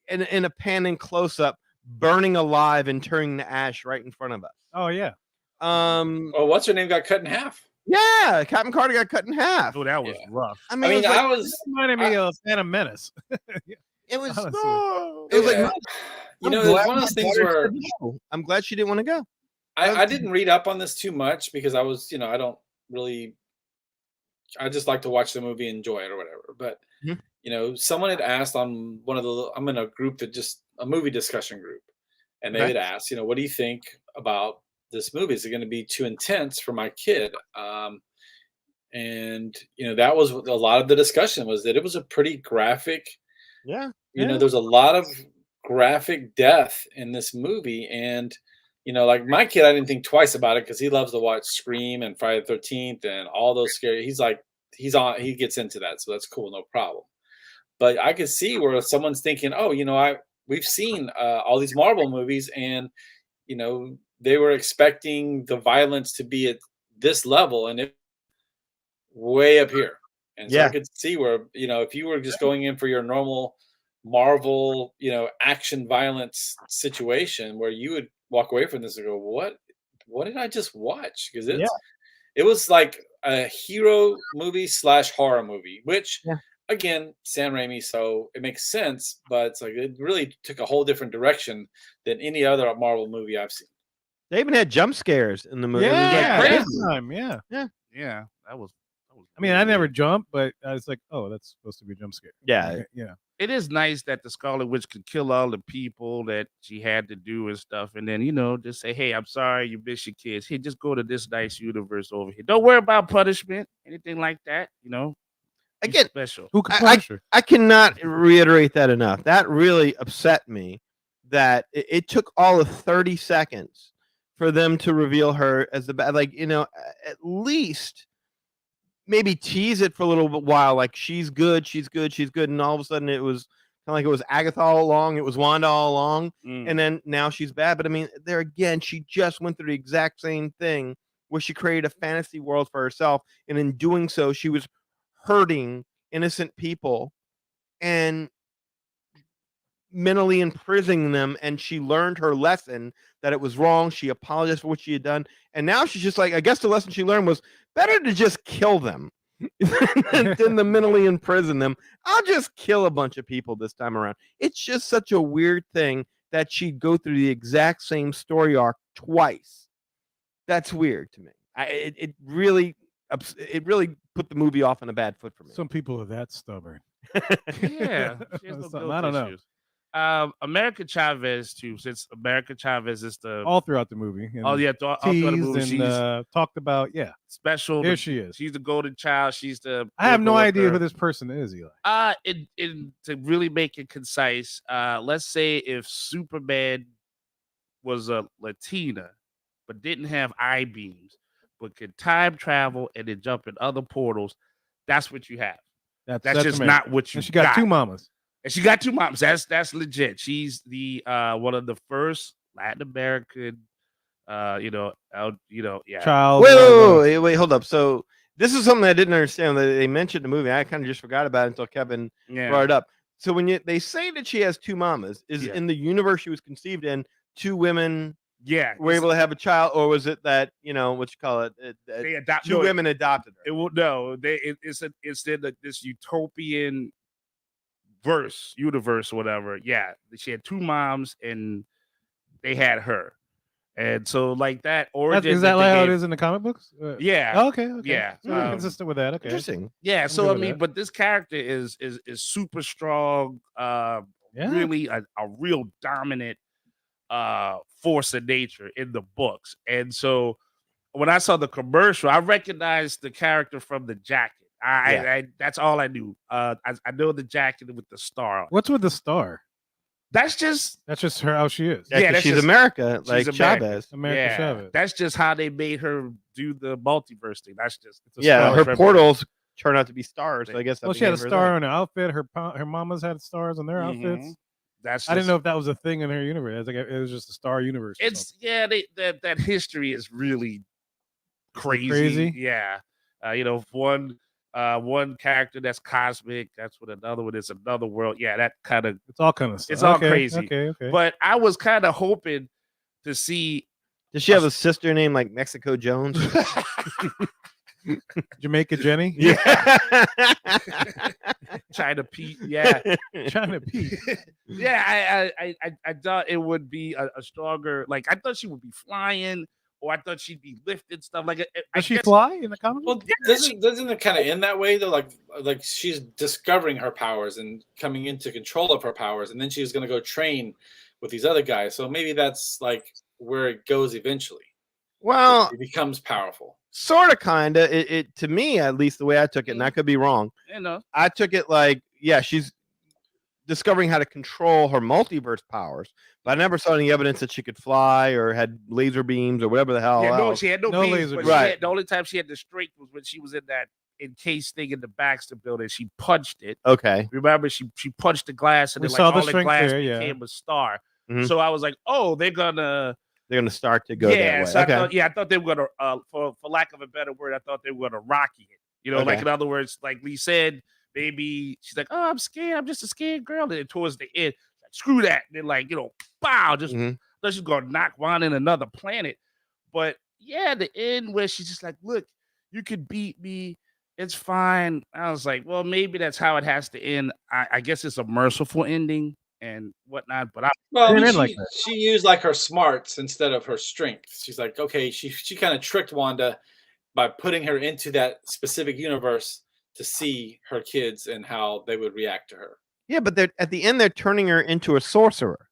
in a panning close up, burning alive and turning to ash right in front of us? Oh yeah. Oh, what's her name got cut in half? Yeah, Captain Carter got cut in half. Oh, that was rough. I mean, it reminded me of Phantom Menace. It was. Honestly. It was like, it's one of those things where I'm glad she didn't want to go. I didn't read up on this too much because I was, I don't really. I just like to watch the movie, enjoy it, or whatever. But someone had asked on one of the. I'm in a group a movie discussion group, and they had asked, what do you think about this movie? Is it going to be too intense for my kid? And that was a lot of the discussion, was that it was a pretty graphic. Yeah. There's a lot of graphic death in this movie, and like my kid, I didn't think twice about it because he loves to watch Scream and Friday the 13th and all those scary. He gets into that, so that's cool, no problem. But I could see where someone's thinking, oh, we've seen all these Marvel movies, and they were expecting the violence to be at this level, and it way up here. And so I could see where, if you were just going in for your normal Marvel, action violence situation, where you would walk away from this and go, what did I just watch? Because it was like a hero movie / horror movie, which again, Sam Raimi, so it makes sense, but it's like it really took a whole different direction than any other Marvel movie I've seen. They even had jump scares in the movie. Yeah, it was like crazy. Yeah, that was. I mean, I never jumped, but I was like, oh, that's supposed to be a jump scare. Yeah. Yeah. It is nice that the Scarlet Witch could kill all the people that she had to do and stuff, and then just say, "Hey, I'm sorry, you miss your kids. Hey, just go to this nice universe over here. Don't worry about punishment, anything like that. Again, special. Who can punish her? I cannot reiterate that enough. That really upset me. That it took all of 30 seconds for them to reveal her as the bad. Like, at least maybe tease it for a little while, like she's good, and all of a sudden it was kind of like it was Agatha all along, it was Wanda all along, and then now she's bad. But I mean, there again, she just went through the exact same thing where she created a fantasy world for herself, and in doing so, she was hurting innocent people and mentally imprisoning them, and she learned her lesson that it was wrong. She apologized for what she had done, and now she's just like, I guess the lesson she learned was better to just kill them than to mentally imprison them. I'll just kill a bunch of people this time around. It's just such a weird thing that she'd go through the exact same story arc twice. That's weird to me. It really put the movie off on a bad foot for me. Some people are that stubborn. Yeah, she has no Something, guilt I don't know. issues. America Chavez too, since America Chavez is the all throughout the movie. And all throughout the teased movie, and she's talked about. Yeah, special. here she is. She's the golden child. She's the. I have no miracle idea worker. who this person is, Eli. To really make it concise, let's say if Superman was a Latina, but didn't have eye beams, but could time travel and then jump in other portals, that's what you have. That's just amazing. not what you. And she got two mamas. And she got two moms. That's legit. She's the one of the first Latin American, yeah. Child. Wait, hold up. So this is something I didn't understand. They mentioned in the movie. I kind of just forgot about it until Kevin brought it up. So when they say that she has two mamas, is in the universe she was conceived in, two women were able to have a child, or was it that what you call it? Two women adopted her. It's in this utopian universe or whatever. Yeah, she had two moms and they had her, and so like that origin. Is that like how it is in the comic books? Yeah. Oh, okay. Yeah. So consistent with that. Okay. Interesting. Yeah. So I mean, but this character is super strong. Really a real dominant force of nature in the books, and so when I saw the commercial, I recognized the character from the jacket. I that's all I knew. I know the jacket with the star. What's with the star? That's just her how she is. Yeah, she's America, like Chavez. America Chavez. That's just how they made her do the multiverse thing. That's just her portals turn out to be stars. So I guess she had a star on her outfit. Her mamas had stars on their outfits. I didn't know if that was a thing in her universe. It was just a star universe. That history is really crazy. Yeah, one character that's cosmic. That's what another one is. Another world. Yeah, that kind of. It's all kind of stuff. It's all crazy. Okay. But I was kind of hoping to see. Does she have a sister named like Mexico Jones? Jamaica Jenny? Yeah. China Pete. Yeah. China Pete. Yeah, I thought it would be a stronger. Like I thought she would be flying. Or I thought she'd be lifted stuff like. Does she fly in the comics? Well, doesn't it kind of end that way though? Like she's discovering her powers and coming into control of her powers, and then she's going to go train with these other guys. So maybe that's like where it goes eventually. Well, it becomes powerful. Sort of, kind of. It to me, at least the way I took it, and I could be wrong. I took it like, she's discovering how to control her multiverse powers, but I never saw any evidence that she could fly or had laser beams or whatever the hell. She had no beams, laser beams. Right. The only time she had the strength was when she was in that encased thing in the Baxter building. She punched it. Okay. Remember, she punched the glass, and then all the glass became a star. Mm-hmm. So I was like, oh, they're gonna start to go that way. So I thought they were gonna, for lack of a better word, I thought they were gonna Rocky it. Like in other words, like Lee said. Maybe she's like, oh, I'm scared. I'm just a scared girl. And then towards the end, like, screw that. And then bow, just she's gonna knock one in another planet. But yeah, the end where she's just like, look, you could beat me. It's fine. I was like, well, maybe that's how it has to end. I guess it's a merciful ending and whatnot. But she used like her smarts instead of her strength. She's like, okay, she kind of tricked Wanda by putting her into that specific universe to see her kids and how they would react to her. Yeah, but at the end, they're turning her into a sorcerer,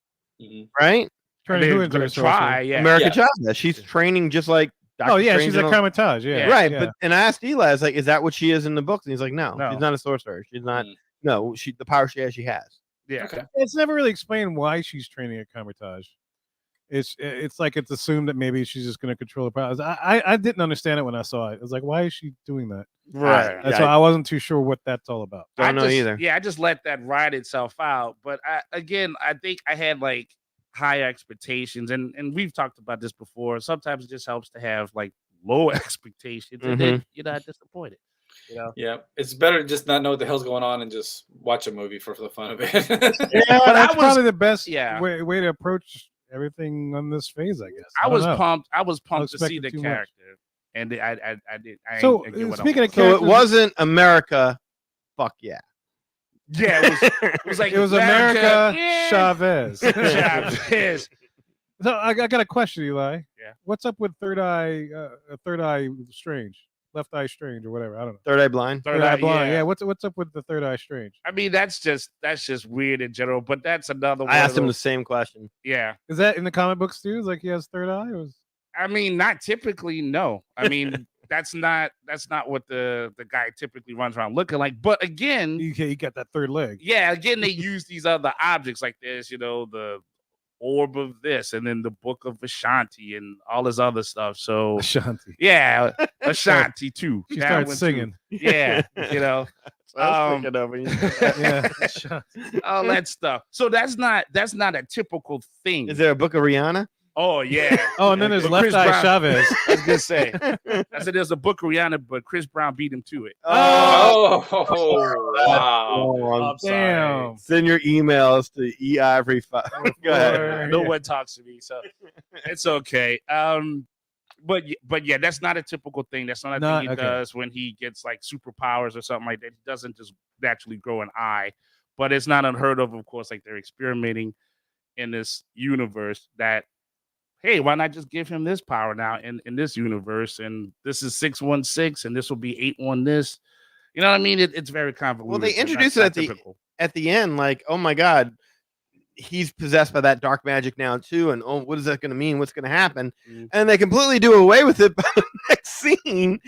right? Turning her into a sorcerer. America Chavez. She's training just like Dr. Strange. She's a Kamar-Taj. Yeah, right. Yeah. But and I asked Eli, I was like, "Is that what she is in the books?" And he's like, "No, she's not a sorcerer. She's not. No, the power she has. Yeah. Okay. It's never really explained why she's training at Kamar-Taj. It's like it's assumed that maybe she's just going to control her powers. I didn't understand it when I saw it. I was like, why is she doing that? Right. That's why I wasn't too sure what that's all about. Don't know either. Yeah, I just let that ride itself out. But I think I had like high expectations, and we've talked about this before. Sometimes it just helps to have like low expectations, and then you're not disappointed. Yeah, it's better to just not know what the hell's going on and just watch a movie for the fun of it. Yeah, that's probably the best way to approach everything on this phase, I guess. I was pumped to see the character, and I did. So speaking of characters, so it wasn't America. Fuck yeah. Yeah, it was like it was America Chavez. Chavez. So I got a question, Eli. Yeah. What's up with Third Eye Strange? Left Eye Strange or whatever. I don't know. Third Eye Blind. Third Eye Blind. Yeah. What's up with the Third Eye Strange? I mean, that's just weird in general. But that's another one. I asked him the same question. Yeah. Is that in the comic books too? Like he has third eye? I mean, not typically. No. I mean, that's not what the guy typically runs around looking like. But again, he got that third leg. Yeah. Again, they use these other objects like this. The orb of this, and then the book of Ashanti, and all this other stuff. So Ashanti. Yeah, Ashanti too. She starts singing. Too. Yeah. I was thinking of it. Yeah. All that stuff. So that's not a typical thing. Is there a book of Rihanna? Oh yeah. Oh, and then there's Left Eye Chavez. I was gonna say. I said there's a book of Rihanna, but Chris Brown beat him to it. wow. I'm sorry. Damn. Send your emails to eivory. Go ahead. No one talks to me, so it's okay. But yeah, that's not a typical thing. That's not a thing he does when he gets like superpowers or something like that. He doesn't just naturally grow an eye. But it's not unheard of course, like they're experimenting in this universe that, hey, why not just give him this power now in this universe? And this is 616, and this will be 81 this. You know what I mean? It's very convoluted. Well, they introduce it at the end, like, oh my God, he's possessed by that dark magic now too. And oh, what is that going to mean? What's going to happen? Mm-hmm. And they completely do away with it by the next scene,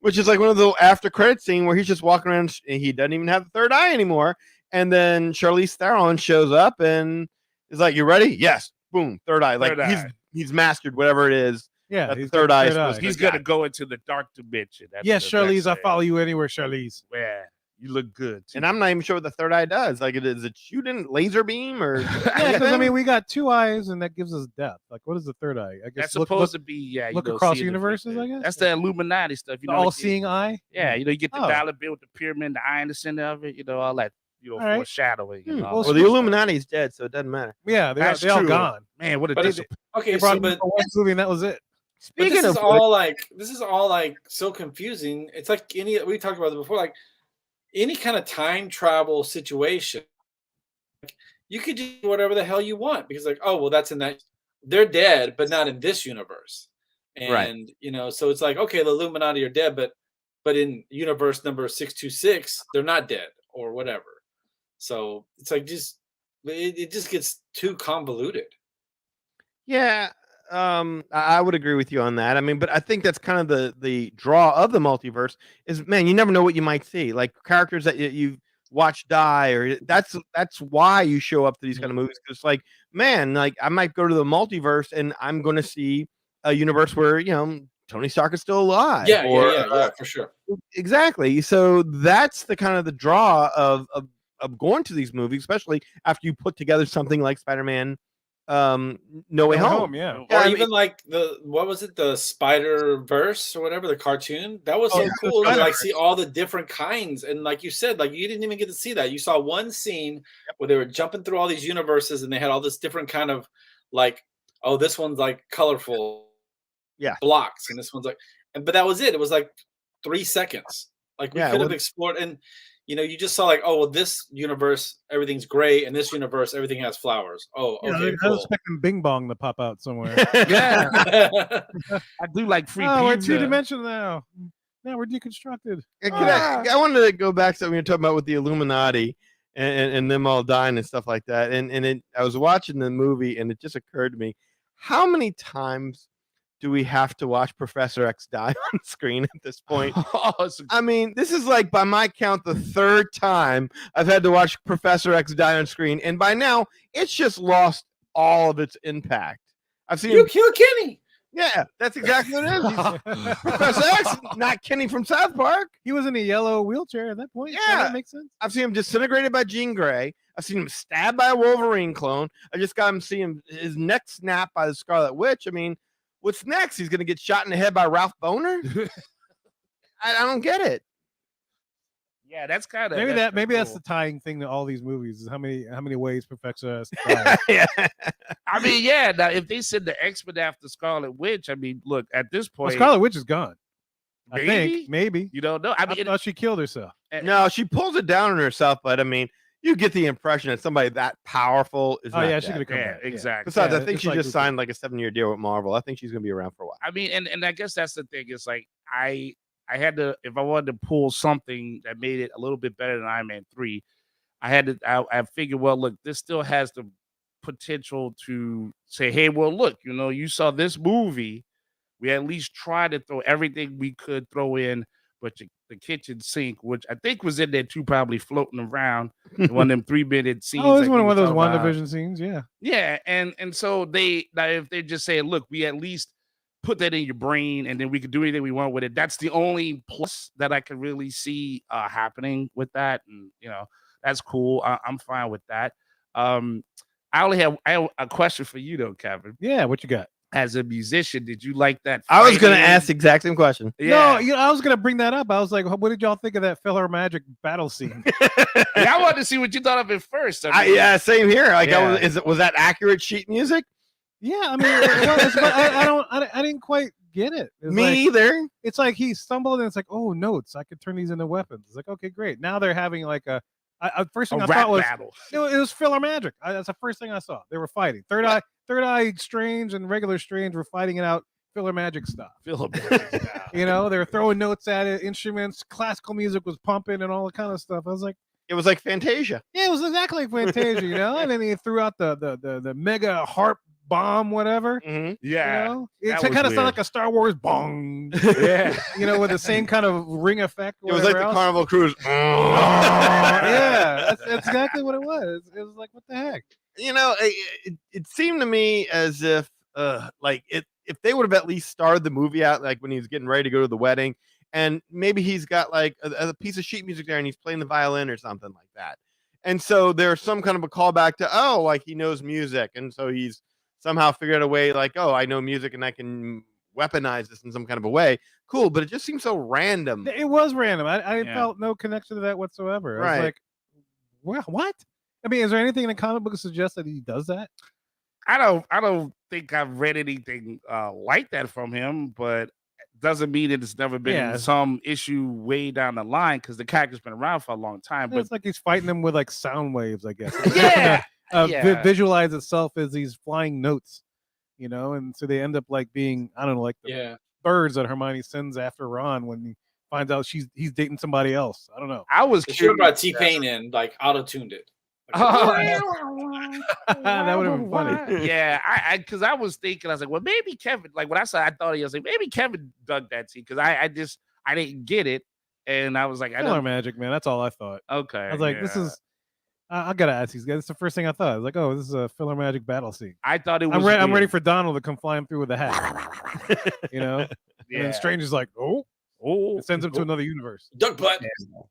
which is like one of the after credit scene where he's just walking around and he doesn't even have the third eye anymore. And then Charlize Theron shows up and is like, "You ready?" Yes. Boom. Third eye. Like he's mastered whatever it is. Yeah. The third eye. He's going to go into the dark dimension. Yes, Charlize, I follow you anywhere, Charlize. Yeah. You look good. Too. And I'm not even sure what the third eye does. Like, is it shooting laser beam or? Yeah, because I mean, we got two eyes, and that gives us depth. Like, what is the third eye? I guess that's supposed to be look across universes. I guess that's the Illuminati stuff. The all-seeing eye. Yeah, you get the dollar bill with the pyramid, the eye in the center of it. All that. Foreshadowing. Well, the Illuminati is dead, so it doesn't matter. Yeah, they're all gone. Man, what a okay. So, but one movie, and that was it. Speaking this is all like so confusing. It's like we talked about it before, like any kind of time travel situation. You could do whatever the hell you want because, like, oh well, that's in that they're dead, but not in this universe. And so it's like, okay, the Illuminati are dead, but in universe number 626, they're not dead or whatever. So it's like it just gets too convoluted. Yeah, I would agree with you on that. I mean, but I think that's kind of the draw of the multiverse is, man, you never know what you might see. Like characters that you've watched die, or that's why you show up to these kind of movies. Because like, man, like I might go to the multiverse and I'm going to see a universe where Tony Stark is still alive. Yeah, for sure. Exactly. So that's the kind of the draw of going to these movies, especially after you put together something like Spider-Man No Way Home. Yeah. Or even like what was it, the Spider-Verse or whatever, the cartoon? That was so cool to like see all the different kinds. And like you said, like you didn't even get to see that. You saw one scene where they were jumping through all these universes and they had all this different kind of like, oh, this one's like colorful blocks, and this one's like, but that was it. It was like 3 seconds. Like we could have explored, and you just saw like, oh well, this universe everything's gray, and this universe everything has flowers. Oh, okay, I was expecting Bing Bong to pop out somewhere. Yeah, I do like free pizza. We're two-dimensional now. Now we're deconstructed. I wanted to go back to something you're talking about with the Illuminati and them all dying and stuff like that. And I was watching the movie, and it just occurred to me, how many times do we have to watch Professor X die on screen at this point? I mean, this is like, by my count, the third time I've had to watch Professor X die on screen. And by now, it's just lost all of its impact. I've seen you kill Kenny. Yeah, that's exactly what it is. Professor X, not Kenny from South Park. He was in a yellow wheelchair at that point. Yeah, so that makes sense. I've seen him disintegrated by Jean Grey. I've seen him stabbed by a Wolverine clone. I just got him seeing his neck snapped by the Scarlet Witch. I mean, what's next? He's going to get shot in the head by Ralph Boner? I don't get it. Yeah, that's kind of maybe that's the tying thing to all these movies is how many ways Professor X died. Yeah. I mean, yeah. Now, if they send the X-Men after Scarlet Witch, I mean, look, at this point, Scarlet Witch is gone. Maybe? I think maybe you don't know. I mean, I thought she killed herself. No, she pulls it down on herself, but I mean, you get the impression that somebody that powerful is. Oh yeah, she's gonna come back. Exactly. Besides, I think she just signed like a 7-year deal with Marvel. I think she's gonna be around for a while. I mean, and I guess that's the thing. Is like I I had to, if I wanted to pull something that made it a little bit better than Iron Man 3, I figured, well, look, this still has the potential to say, hey, well, look, you saw this movie. We at least tried to throw everything we could throw in, but the kitchen sink, which I think was in there too, probably floating around in one of them 3-minute scenes. Oh, it's like one of those talking about. WandaVision scenes, yeah. Yeah, and so if they just say, look, we at least put that in your brain, and then we could do anything we want with it. That's the only plus that I could really see happening with that, and that's cool. I'm fine with that. I have a question for you though, Kevin. Yeah, what you got? As a musician, did you like that? I was going to fighting? ask the exact same question. No, I was gonna bring that up. I was like, what did y'all think of that Filler Magic battle scene? Yeah, I wanted to see what you thought of it first. Yeah, same here. Like, Yeah. was that accurate sheet music? Yeah, I mean, I didn't quite get it. Me either. It's like he stumbled and it's like, oh, notes. I could turn these into weapons. It's like, okay, great. Now they're having like first thing I rap thought was battle. it was Filler Magic. That's the first thing I saw. They were fighting. Third Eye Strange and regular Strange were fighting it out Filler Magic stuff. They were throwing notes at it, instruments, classical music was pumping and all that kind of stuff. I was like, it was like Fantasia. Yeah, it was exactly like Fantasia, And then he through out the mega harp bomb, whatever. Mm-hmm. Yeah, it kind of sounded like a Star Wars bong. Yeah, with the same kind of ring effect. It was like the Carnival Cruise. Yeah, that's exactly what it was. It was like, what the heck? It seemed to me as if if they would have at least started the movie out like when he was getting ready to go to the wedding, and maybe he's got like a piece of sheet music there and he's playing the violin or something like that, and so there's some kind of a callback to like he knows music, and so he's somehow figured out a way like, I know music and I can weaponize this in some kind of a way. Cool, but it just seems so random. It was random. I felt no connection to that whatsoever. I was like, what? I mean, is there anything in the comic book that suggests that he does that? I don't think I've read anything like that from him, but doesn't mean that it's never been some issue way down the line because the character's been around for a long time. But it's like he's fighting them with like sound waves, I guess. Visualize itself as these flying notes, and so they end up like being, I don't know, like the birds that Hermione sends after Ron when he finds out he's dating somebody else. I don't know. I was curious. Should have brought T-Pain in, like auto-tuned it. That would have been funny. Yeah, because I was thinking, I was like, well, maybe Kevin, like when I saw, I thought he was like, maybe Kevin dug that scene because I didn't get it, and I was like, Filler Magic, man. That's all I thought. Okay, I was like, this is. I gotta ask these guys. It's the first thing I thought. I was like, oh, this is a Filler Magic battle scene. I thought it was. I'm ready for Donald to come flying through with a hat. And then Strange is like, it sends him to another universe. Duck butt.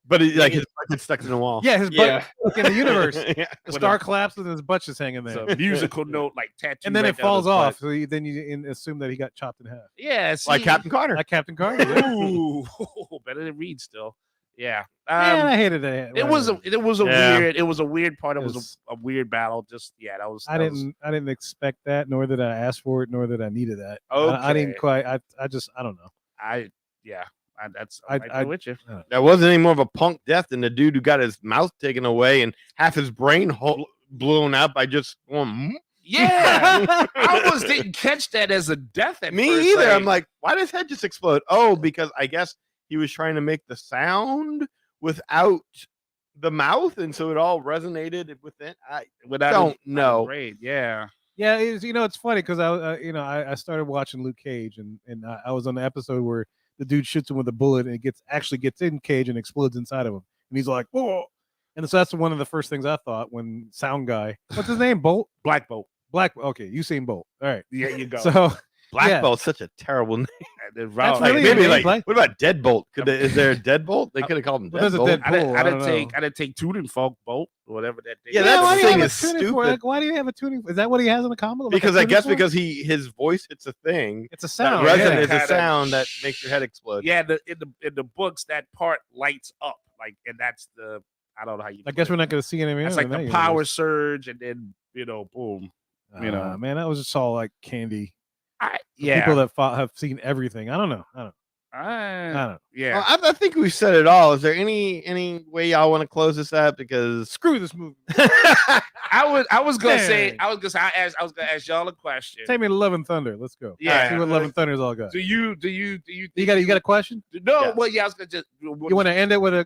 But his butt gets stuck in the wall. Yeah, his butt in the universe. The star collapses and his butt's just hanging there. It's a musical note, like tattoo. And then it falls off. So then you assume that he got chopped in half. Yeah, like Captain Carter. Like Captain Carter. Yeah. Ooh, better than Reed still. Yeah. Man, I hated that. It was a weird part. It was a weird battle. Just that was. I didn't expect that, nor did I ask for it, nor did I needed that. Okay. I didn't quite. I don't know. I'm with you. That wasn't any more of a punk death than the dude who got his mouth taken away and half his brain blown out by just going. Yeah, I almost didn't catch that as a death at me first, either. like, I'm like, why did his head just explode? Oh, because I guess he was trying to make the sound without the mouth, and so it all resonated with it. I don't know. Great, yeah. It's funny because I started watching Luke Cage, and I was on the episode where the dude shoots him with a bullet, and it actually gets in Cage and explodes inside of him, and he's like, whoa. And so that's one of the first things I thought when Sound Guy, what's his name, Bolt? Black Bolt. Okay, Usain Bolt. All right, yeah, you go. So Black Bolt's such a terrible name. That's like, really maybe like, what about Deadbolt? Is there a Deadbolt? They could have called him Deadbolt. I didn't take Tuning Folk Bolt, whatever that thing. Yeah, that thing is stupid. Like, why do you have a tuning? Is that what he has in the comic? Because I guess because his voice hits a thing. It's a sound. It's a sound that makes your head explode. Yeah, in the books that part lights up, like, and that's the. I don't know how you. I guess we're not going to see any. It's like the power surge, and then boom. Man, that was just all like candy. Yeah, people that have seen everything. I don't know. I don't know. Yeah. I think we've said it all. Is there any way y'all want to close this up? Because Screw this movie. I was gonna say Dang. I was gonna ask y'all a question. Take me to Love and Thunder. Let's go. Yeah. See what Love and Thunder's all got. Do you You got a question? no? Yeah. Well, yeah, I was gonna just. You want to end it with a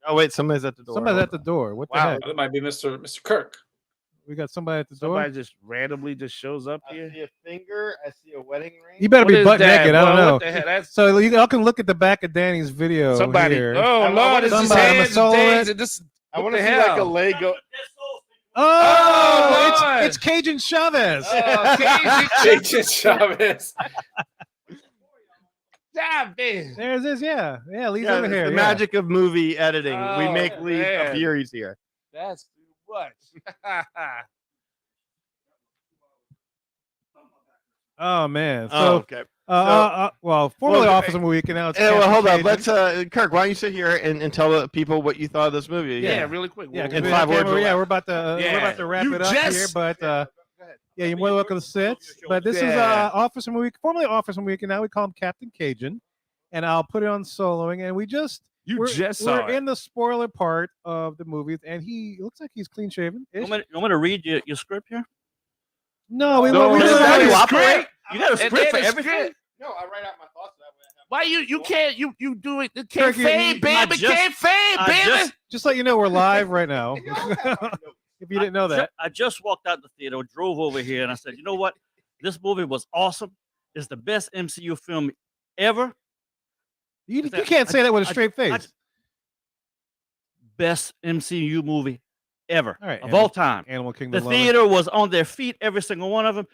oh wait, somebody's at the door. somebody's at the door. What the Wow. heck? That might be Mr. Kirk. We got somebody at the door. Somebody just randomly just shows up I here. see a finger. I see a wedding ring. You better What be is butt that, naked. I boy? don't know. What the hell? That's So y'all can look at the back of Danny's video somebody. here. Oh Lord, it's his Somebody hands and sold things it. and this. I What want to the see like a hell? Lego. Oh, Lord. it's Cajun Chavez. J.J. Chavez. Stop it. There's this, yeah. Lee's Yeah, over it's here. the yeah. magic of movie editing. We Oh, make Lee man. appears here. That's too much. Oh man. So Oh, okay. well, formerly Well, Officer Week, and now it's Well, Captain hold up. Cajun. Let's Kirk. Why don't you sit here and tell the people what you thought of this movie? Yeah, really quick. Yeah, In 'cause we 5 have words camera- or yeah, less. we're about to wrap You it up here, just- but yeah, you're more than welcome to sit. But this is Yeah. Officer Week, formerly Officer Week, and now we call him Captain Cajun, and I'll put it on soloing, and we're saw it. in the spoiler part of the movie, and he looks like he's clean shaven. You want me to read your script here? No, we No, we it's just not want a you- script. You got a And script then for the everything? script- No, I write out my thoughts that way. Why you can't you do it? It Kirk, can't you- fade, you- baby. just- Can't fade, I baby. just- Just let you know we're live right now. If you didn't know that. I just walked out the theater, drove over here, and I said, you know what? This movie was awesome. It's the best MCU film ever. You Is that- can't say that with a I- straight face. Best MCU movie ever All right, of Animal- all time. Animal The Kingdom. lover. theater was on their feet, every single one of them.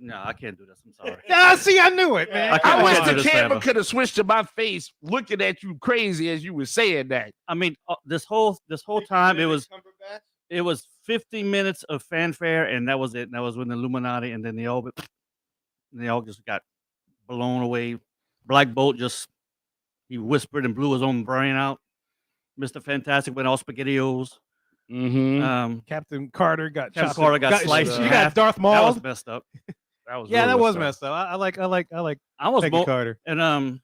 No, I can't do this. I'm sorry. Ah, see, I knew it, man. I can't I wish do the this camera forever. could have switched to my face, looking at you crazy as you were saying that. I mean, this whole time it was 50 minutes of fanfare, and that was it. And that was when the Illuminati, and then they all just got blown away. Black Bolt he whispered and blew his own brain out. Mr. Fantastic went all SpaghettiOs. Mm-hmm. Captain Carter got Captain chopped- Carter got sliced You in got half. Darth That Maul. was messed up. Yeah, that was messed up. I like I almost Peggy Carter. and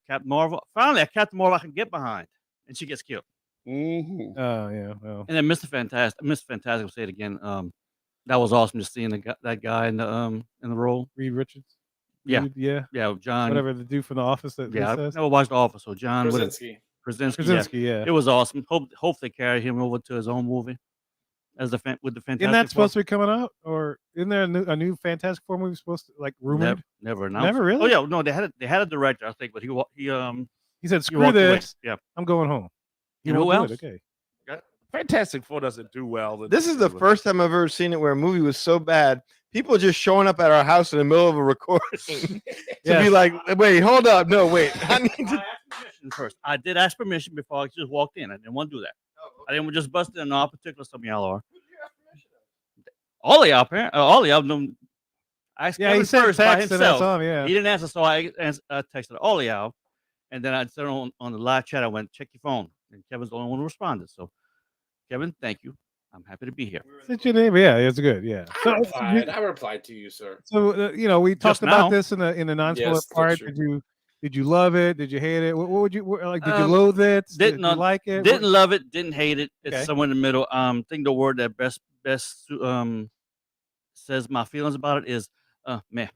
Captain Marvel. Finally, a Captain Marvel I can get behind, and she gets killed. Mm-hmm. Oh yeah, well. And then Mr. Fantastic will say it again. That was awesome just seeing that guy in the role. Reed Richards. Yeah. Reed, yeah. Yeah, John. Whatever the dude from The Office that Yeah, I says. never watched The Office, so John Krasinski. Krasinski. Yeah. Krasinski, yeah. It was awesome. Hope they carry him over to his own movie as with the Fantastic Isn't that Four. supposed to be coming out, or isn't there a new Fantastic Four movie supposed to rumored? Never announced. Never really? Oh yeah, no, they had a director, I think, but he He said, he "Screw walked away. this, Yeah. I'm going home." He And who won't do else? it, Okay. Fantastic Four doesn't do well. This is the first time I've ever seen it where a movie was so bad. People just showing up at our house in the middle of a recording to Yes. be like, wait, hold up. No, wait. I need to. I asked permission first. I did ask permission before I just walked in. I didn't want to do that. I didn't just bust in. No, particular some of y'all are. All of y'all, apparently, all of y'all know. I asked Yeah, he Kevin sent first by text and that's himself. all. Yeah. He didn't answer, so I texted all of y'all, and then I said on the live chat, I went, check your phone, and Kevin's the only one who responded. So, Kevin, thank you. I'm happy to be here. Sent your name. Yeah, it's good. Yeah. I replied to you, sir. So we talked Just about now. this in the non-spoiler Yes, that's part. true. Did you love it? Did you hate it? What would you like? Did you Um, loathe it? Did didn't you un- like it? Didn't love it, didn't hate it. It's Okay. somewhere in the middle. I think the word that best says my feelings about it is meh.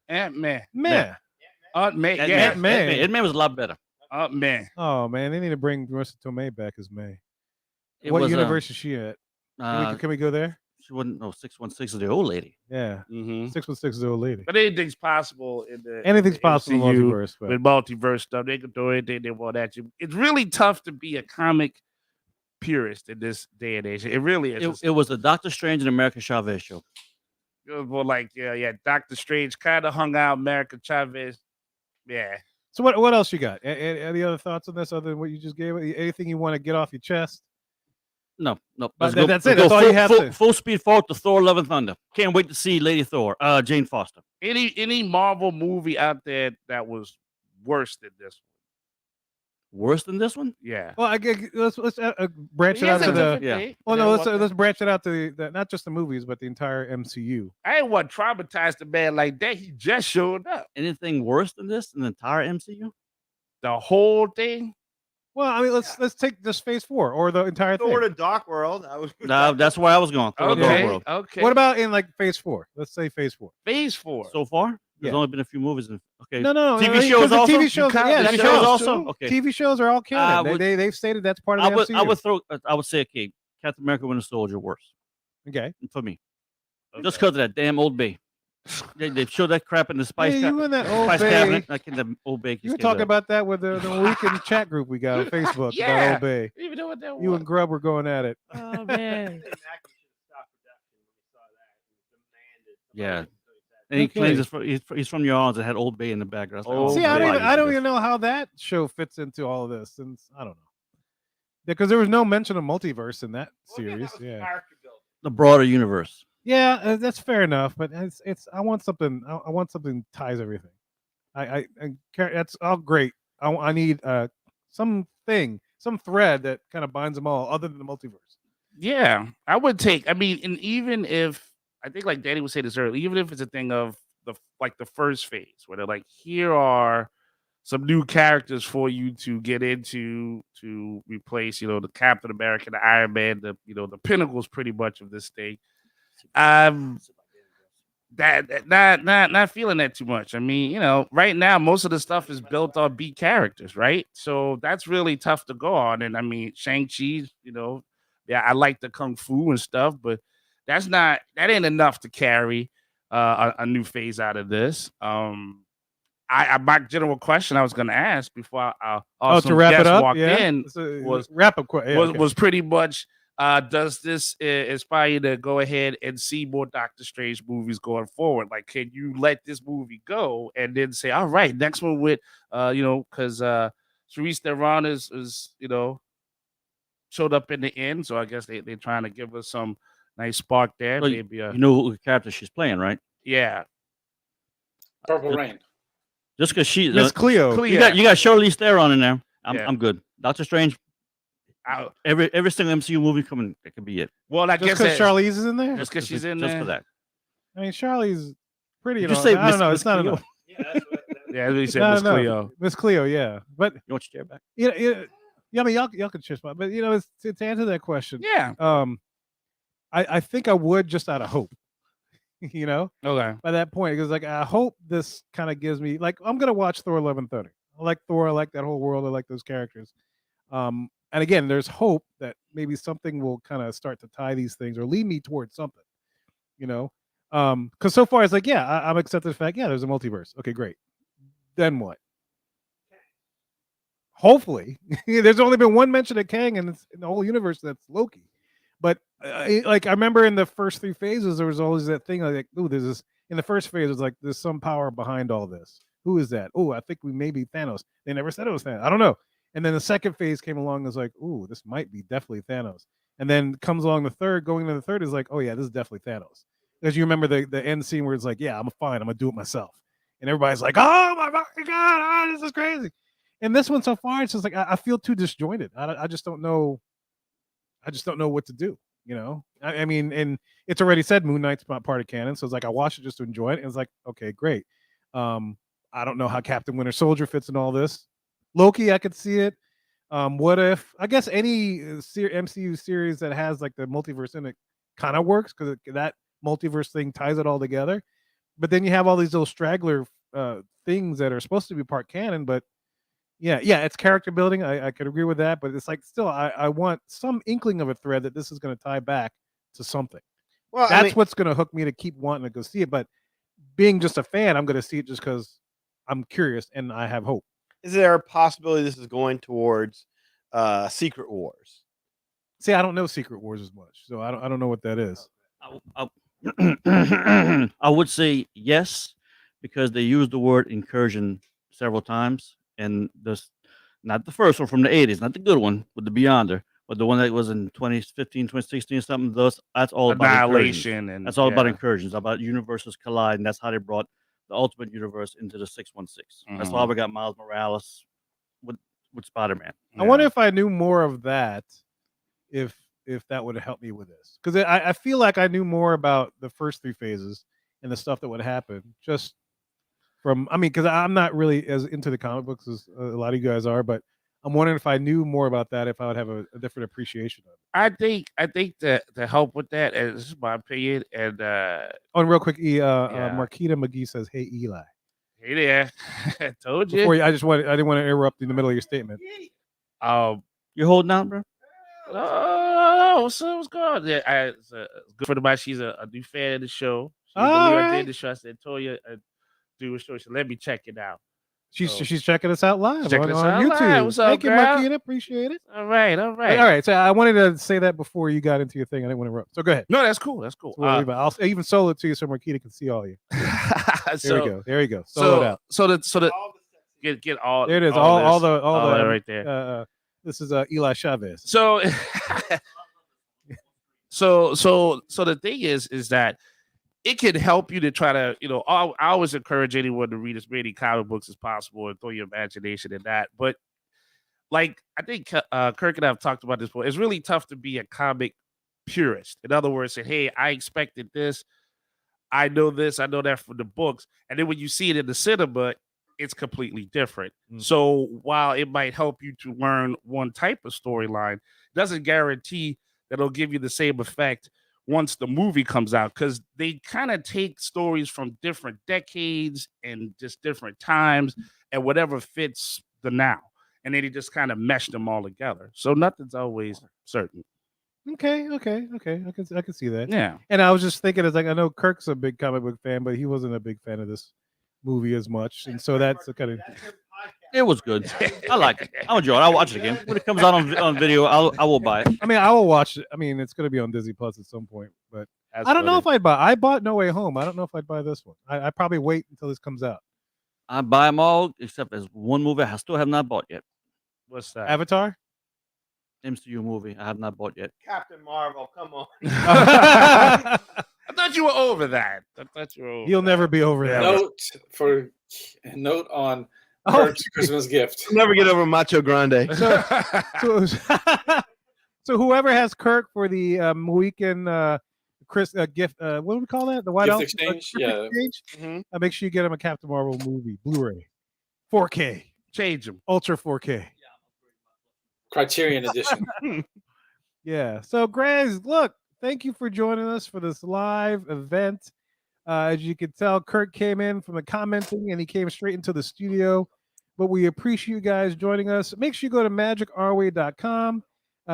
Ant-Man. Meh. Ant-Man. Ant-Man. Yeah. Ant-Man. Ant-Man was a lot better. Ant-Man. Oh man, they need to bring Marissa Tomei back as May. It What was, universe is she at? Can we go there? She wasn't. No, 616 is the old lady. Yeah, Mm-hmm. 616 is the old lady. But anything's possible in the Anything's the possible in MCU multiverse. But with multiverse stuff. They can do anything they want at you. It's really tough to be a comic purist in this day and age. It really is. It was the Doctor Strange and American Chavez show. It was more like Doctor Strange kind of hung out America Chavez. Yeah. so what else you got? Any other thoughts on this other than what you just gave? Anything you want to get off your chest? No. But Let's that's it. let's That's all you have to- Full speed forward to Thor: Love and Thunder. Can't wait to see Lady Thor. Jane Foster. Any Marvel movie out there that was worse than this Worse than this one? Yeah. Well, let's branch it out to the. Yeah. Well, no, let's branch it out to the not just the movies, but the entire MCU. I ain't want to traumatize the man like that. He just showed up. Anything worse than this in the entire MCU? The whole thing. Well, I mean, let's take just Phase 4 or the entire Thor thing. to Dark World. No, that's where I was going. Thor Okay. Dark World. Okay. What about in like Phase 4? Let's say Phase 4. Phase 4? So far, there's Yeah. only been a few movies. Okay. No, TV because shows the also? TV shows, count yeah, the TV TV shows shows also. also. Okay. TV shows are all canon. would- They've stated that's part of the MCU. I would say okay, Captain America: Winter Soldier worse Okay. for me, just because of that damn Old Bay. They showed that crap in the Spice. Hey, you in that Old Spice Bay? cabinet, like in the Old Bay. You were talking about that with the weekend chat group we got on Facebook Yeah. about Old Bay. I didn't even know what that You was. and Grub were going at it. Oh man. Yeah. And he Okay. claims he's from New Orleans and had Old Bay in the background. I was like, Oh, See, I Bay. don't even know how that show fits into all of this, and I don't know because there was no mention of multiverse in that series. Yeah, the broader universe. yeah, that's fair enough. But it's I want something. I want something that ties everything. That's all great. I need some thread that kind of binds them all, other than the multiverse. Yeah, I would take. I mean, and even if I think, like Danny was saying this earlier, even if it's a thing of the first phase, where they're like, here are some new characters for you to get into to replace, the Captain America, the Iron Man, the pinnacles pretty much of this thing. That not feeling that too much. I mean, right now most of the stuff is built on B characters, right? So that's really tough to go on. And I mean, Shang-Chi, yeah, I like the kung fu and stuff, but that ain't enough to carry a new phase out of this. My general question I was going to ask before To wrap it up, walked yeah. in was wrap up. was pretty much. Does this inspire you to go ahead and see more Doctor Strange movies going forward? Like, can you let this movie go and then say, all right, next one with, because Charlize Theron is showed up in the end, so I guess they're trying to give us some nice spark there. Well, Maybe you know who character she's playing, right? yeah. Purple Rain. Just because she's Miss Cleo. you got Charlize Theron in there. Yeah. I'm good. Doctor Strange. Every single MCU movie coming, it could be it. Well, I Just guess because Charlize is in there. just because she's in just there. for that. I mean, Charlie's pretty. Did you say I don't know. Miss It's not Cleo? enough. Yeah, that's what he said, No, Miss no. Cleo. Miss Cleo, yeah. But You want your chair back? I mean, y'all can cheer spot. But it's to answer that question. Yeah. I think I would just out of hope. Okay. By that point, because like I hope this kind of gives me like I'm gonna watch Thor: Love and Thunder. I like Thor. I like that whole world. I like those characters. And again, there's hope that maybe something will kind of start to tie these things or lead me towards something. Because so far it's like, yeah, I'm accepting the fact, yeah, there's a multiverse. Okay, great. Then what? Hopefully, there's only been one mention of Kang in the whole universe. That's Loki. But like I remember in the first 3 phases, there was always that thing like, oh, there's this. In the first phase, it was like there's some power behind all this. Who is that? Oh, I think we may be Thanos. They never said it was Thanos. I don't know. And then the second phase came along and was like, ooh, this might be definitely Thanos. And then comes along the third, going to the third is like, oh yeah, this is definitely Thanos. Because you remember the end scene where it's like, yeah, I'm fine, I'm gonna do it myself. And everybody's like, oh my fucking God, this is crazy. And this one so far, it's just like I feel too disjointed. I just don't know. I just don't know what to do. I mean, and it's already said Moon Knight's not part of canon, so it's like I watched it just to enjoy it. And it's like, okay, great. I don't know how Captain Winter Soldier fits in all this. Loki, I could see it. What if? I guess any MCU series that has like the multiverse in it kind of works because that multiverse thing ties it all together. But then you have all these little straggler things that are supposed to be part canon, but yeah, it's character building. I could agree with that, but it's like still, I want some inkling of a thread that this is going to tie back to something. Well, That's what's going to hook me to keep wanting to go see it. But being just a fan, I'm going to see it just because I'm curious and I have hope. Is there a possibility this is going towards Secret Wars? See, I don't know Secret Wars as much, so I don't know what that is. I would say yes, because they used the word incursion several times, and this not the first one from the 80s, not the good one with the Beyonder, but the one that was in 2015, 2016, something. That's all about Annihilation, and that's all about incursions, about universes collide, and that's how they brought the Ultimate Universe into the 616. That's why we got Miles Morales with with Spider-Man. I wonder if I knew more of that, if that would have helped me with this, because I feel like I knew more about the first 3 phases and the stuff that would happen just from. I mean, because I'm not really as into the comic books as a lot of you guys are, but I'm wondering if I knew more about that, if I would have a different appreciation of it. I think that to help with that, and this is my opinion, and Oh, and real quick, Marquita McGee says, "Hey Eli." hey there, I told you. Before you, I didn't want to interrupt in the middle of your statement. You're holding out, bro? Oh, what's going on? Yeah, it's a good friend of mine. She's a new fan of the show. She didn't believe I did the show. I said, Toya, do a show. She said, let me check it out. She's checking us out live Checking on us out YouTube. live. What's up, Thank you, girl? Marquita. Appreciate it. All right. All right. So I wanted to say that before you got into your thing. I didn't want to interrupt. So go ahead. No, that's cool. That's cool. I'll even solo it to you so Marquita can see all you. There we go. Solo it out. So the get all. There it is. All the right there. This is Eli Chavez. So the thing is that it can help you to try to, I always encourage anyone to read as many comic books as possible and throw your imagination in that. But like, I think Kirk and I have talked about this before. It's really tough to be a comic purist. In other words, say, hey, I expected this. I know this. I know that from the books. And then when you see it in the cinema, it's completely different. So while it might help you to learn one type of storyline, it doesn't guarantee that it'll give you the same effect once the movie comes out, because they kind of take stories from different decades and just different times and whatever fits the now. And then they just kind of mesh them all together. So nothing's always certain. Okay. I can see that. Yeah. And I was just thinking, it's like, I know Kirk's a big comic book fan, but he wasn't a big fan of this movie as much, and so that's the kind of. It was good. I like it. I'll enjoy it. I'll watch it again when it comes out on video. I will buy it. I mean, I will watch it. I mean, it's going to be on Disney Plus at some point, but I don't know if I'd buy. I bought No Way Home. I don't know if I'd buy this one. I probably wait until this comes out. I buy them all except there's one movie I still have not bought yet. What's that? Avatar. MCU movie I have not bought yet. Captain Marvel, come on. I thought you were over that. He'll never be over that. Note on Kirk's Christmas gift. Never get over Macho Grande. So whoever has Kirk for the weekend gift, what do we call that? The White Gift House exchange? Exchange? Mm-hmm. Make sure you get him a Captain Marvel movie, Blu-ray, 4K, Change them. Ultra 4K. Criterion edition. Yeah. So, Graz, look, thank you for joining us for this live event. As you can tell, Kirk came in from the commenting and he came straight into the studio. But we appreciate you guys joining us. Make sure you go to magicourway.com.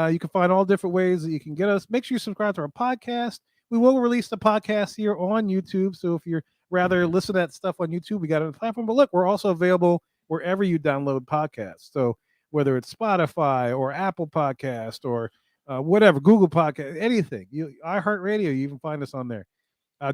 You can find all different ways that you can get us. Make sure you subscribe to our podcast. We will release the podcast here on YouTube. So if you're rather listen to that stuff on YouTube, we got it on the platform. But look, we're also available wherever you download podcasts. So whether it's Spotify or Apple Podcast or whatever, Google Podcast, anything, iHeartRadio, you even find us on there.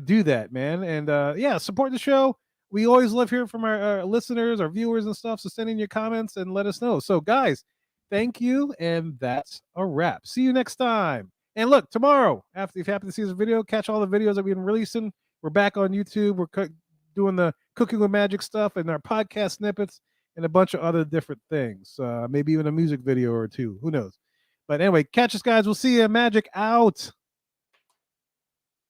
Do that, man. And support the show. We always love hearing from our listeners, our viewers and stuff. So send in your comments and let us know. So guys, thank you. And that's a wrap. See you next time. And look, tomorrow, if you happen to see this video, catch all the videos that we've been releasing. We're back on YouTube. We're doing the Cooking with Magic stuff and our podcast snippets and a bunch of other different things. Maybe even a music video or two. Who knows? But anyway, catch us, guys. We'll see you. Magic out.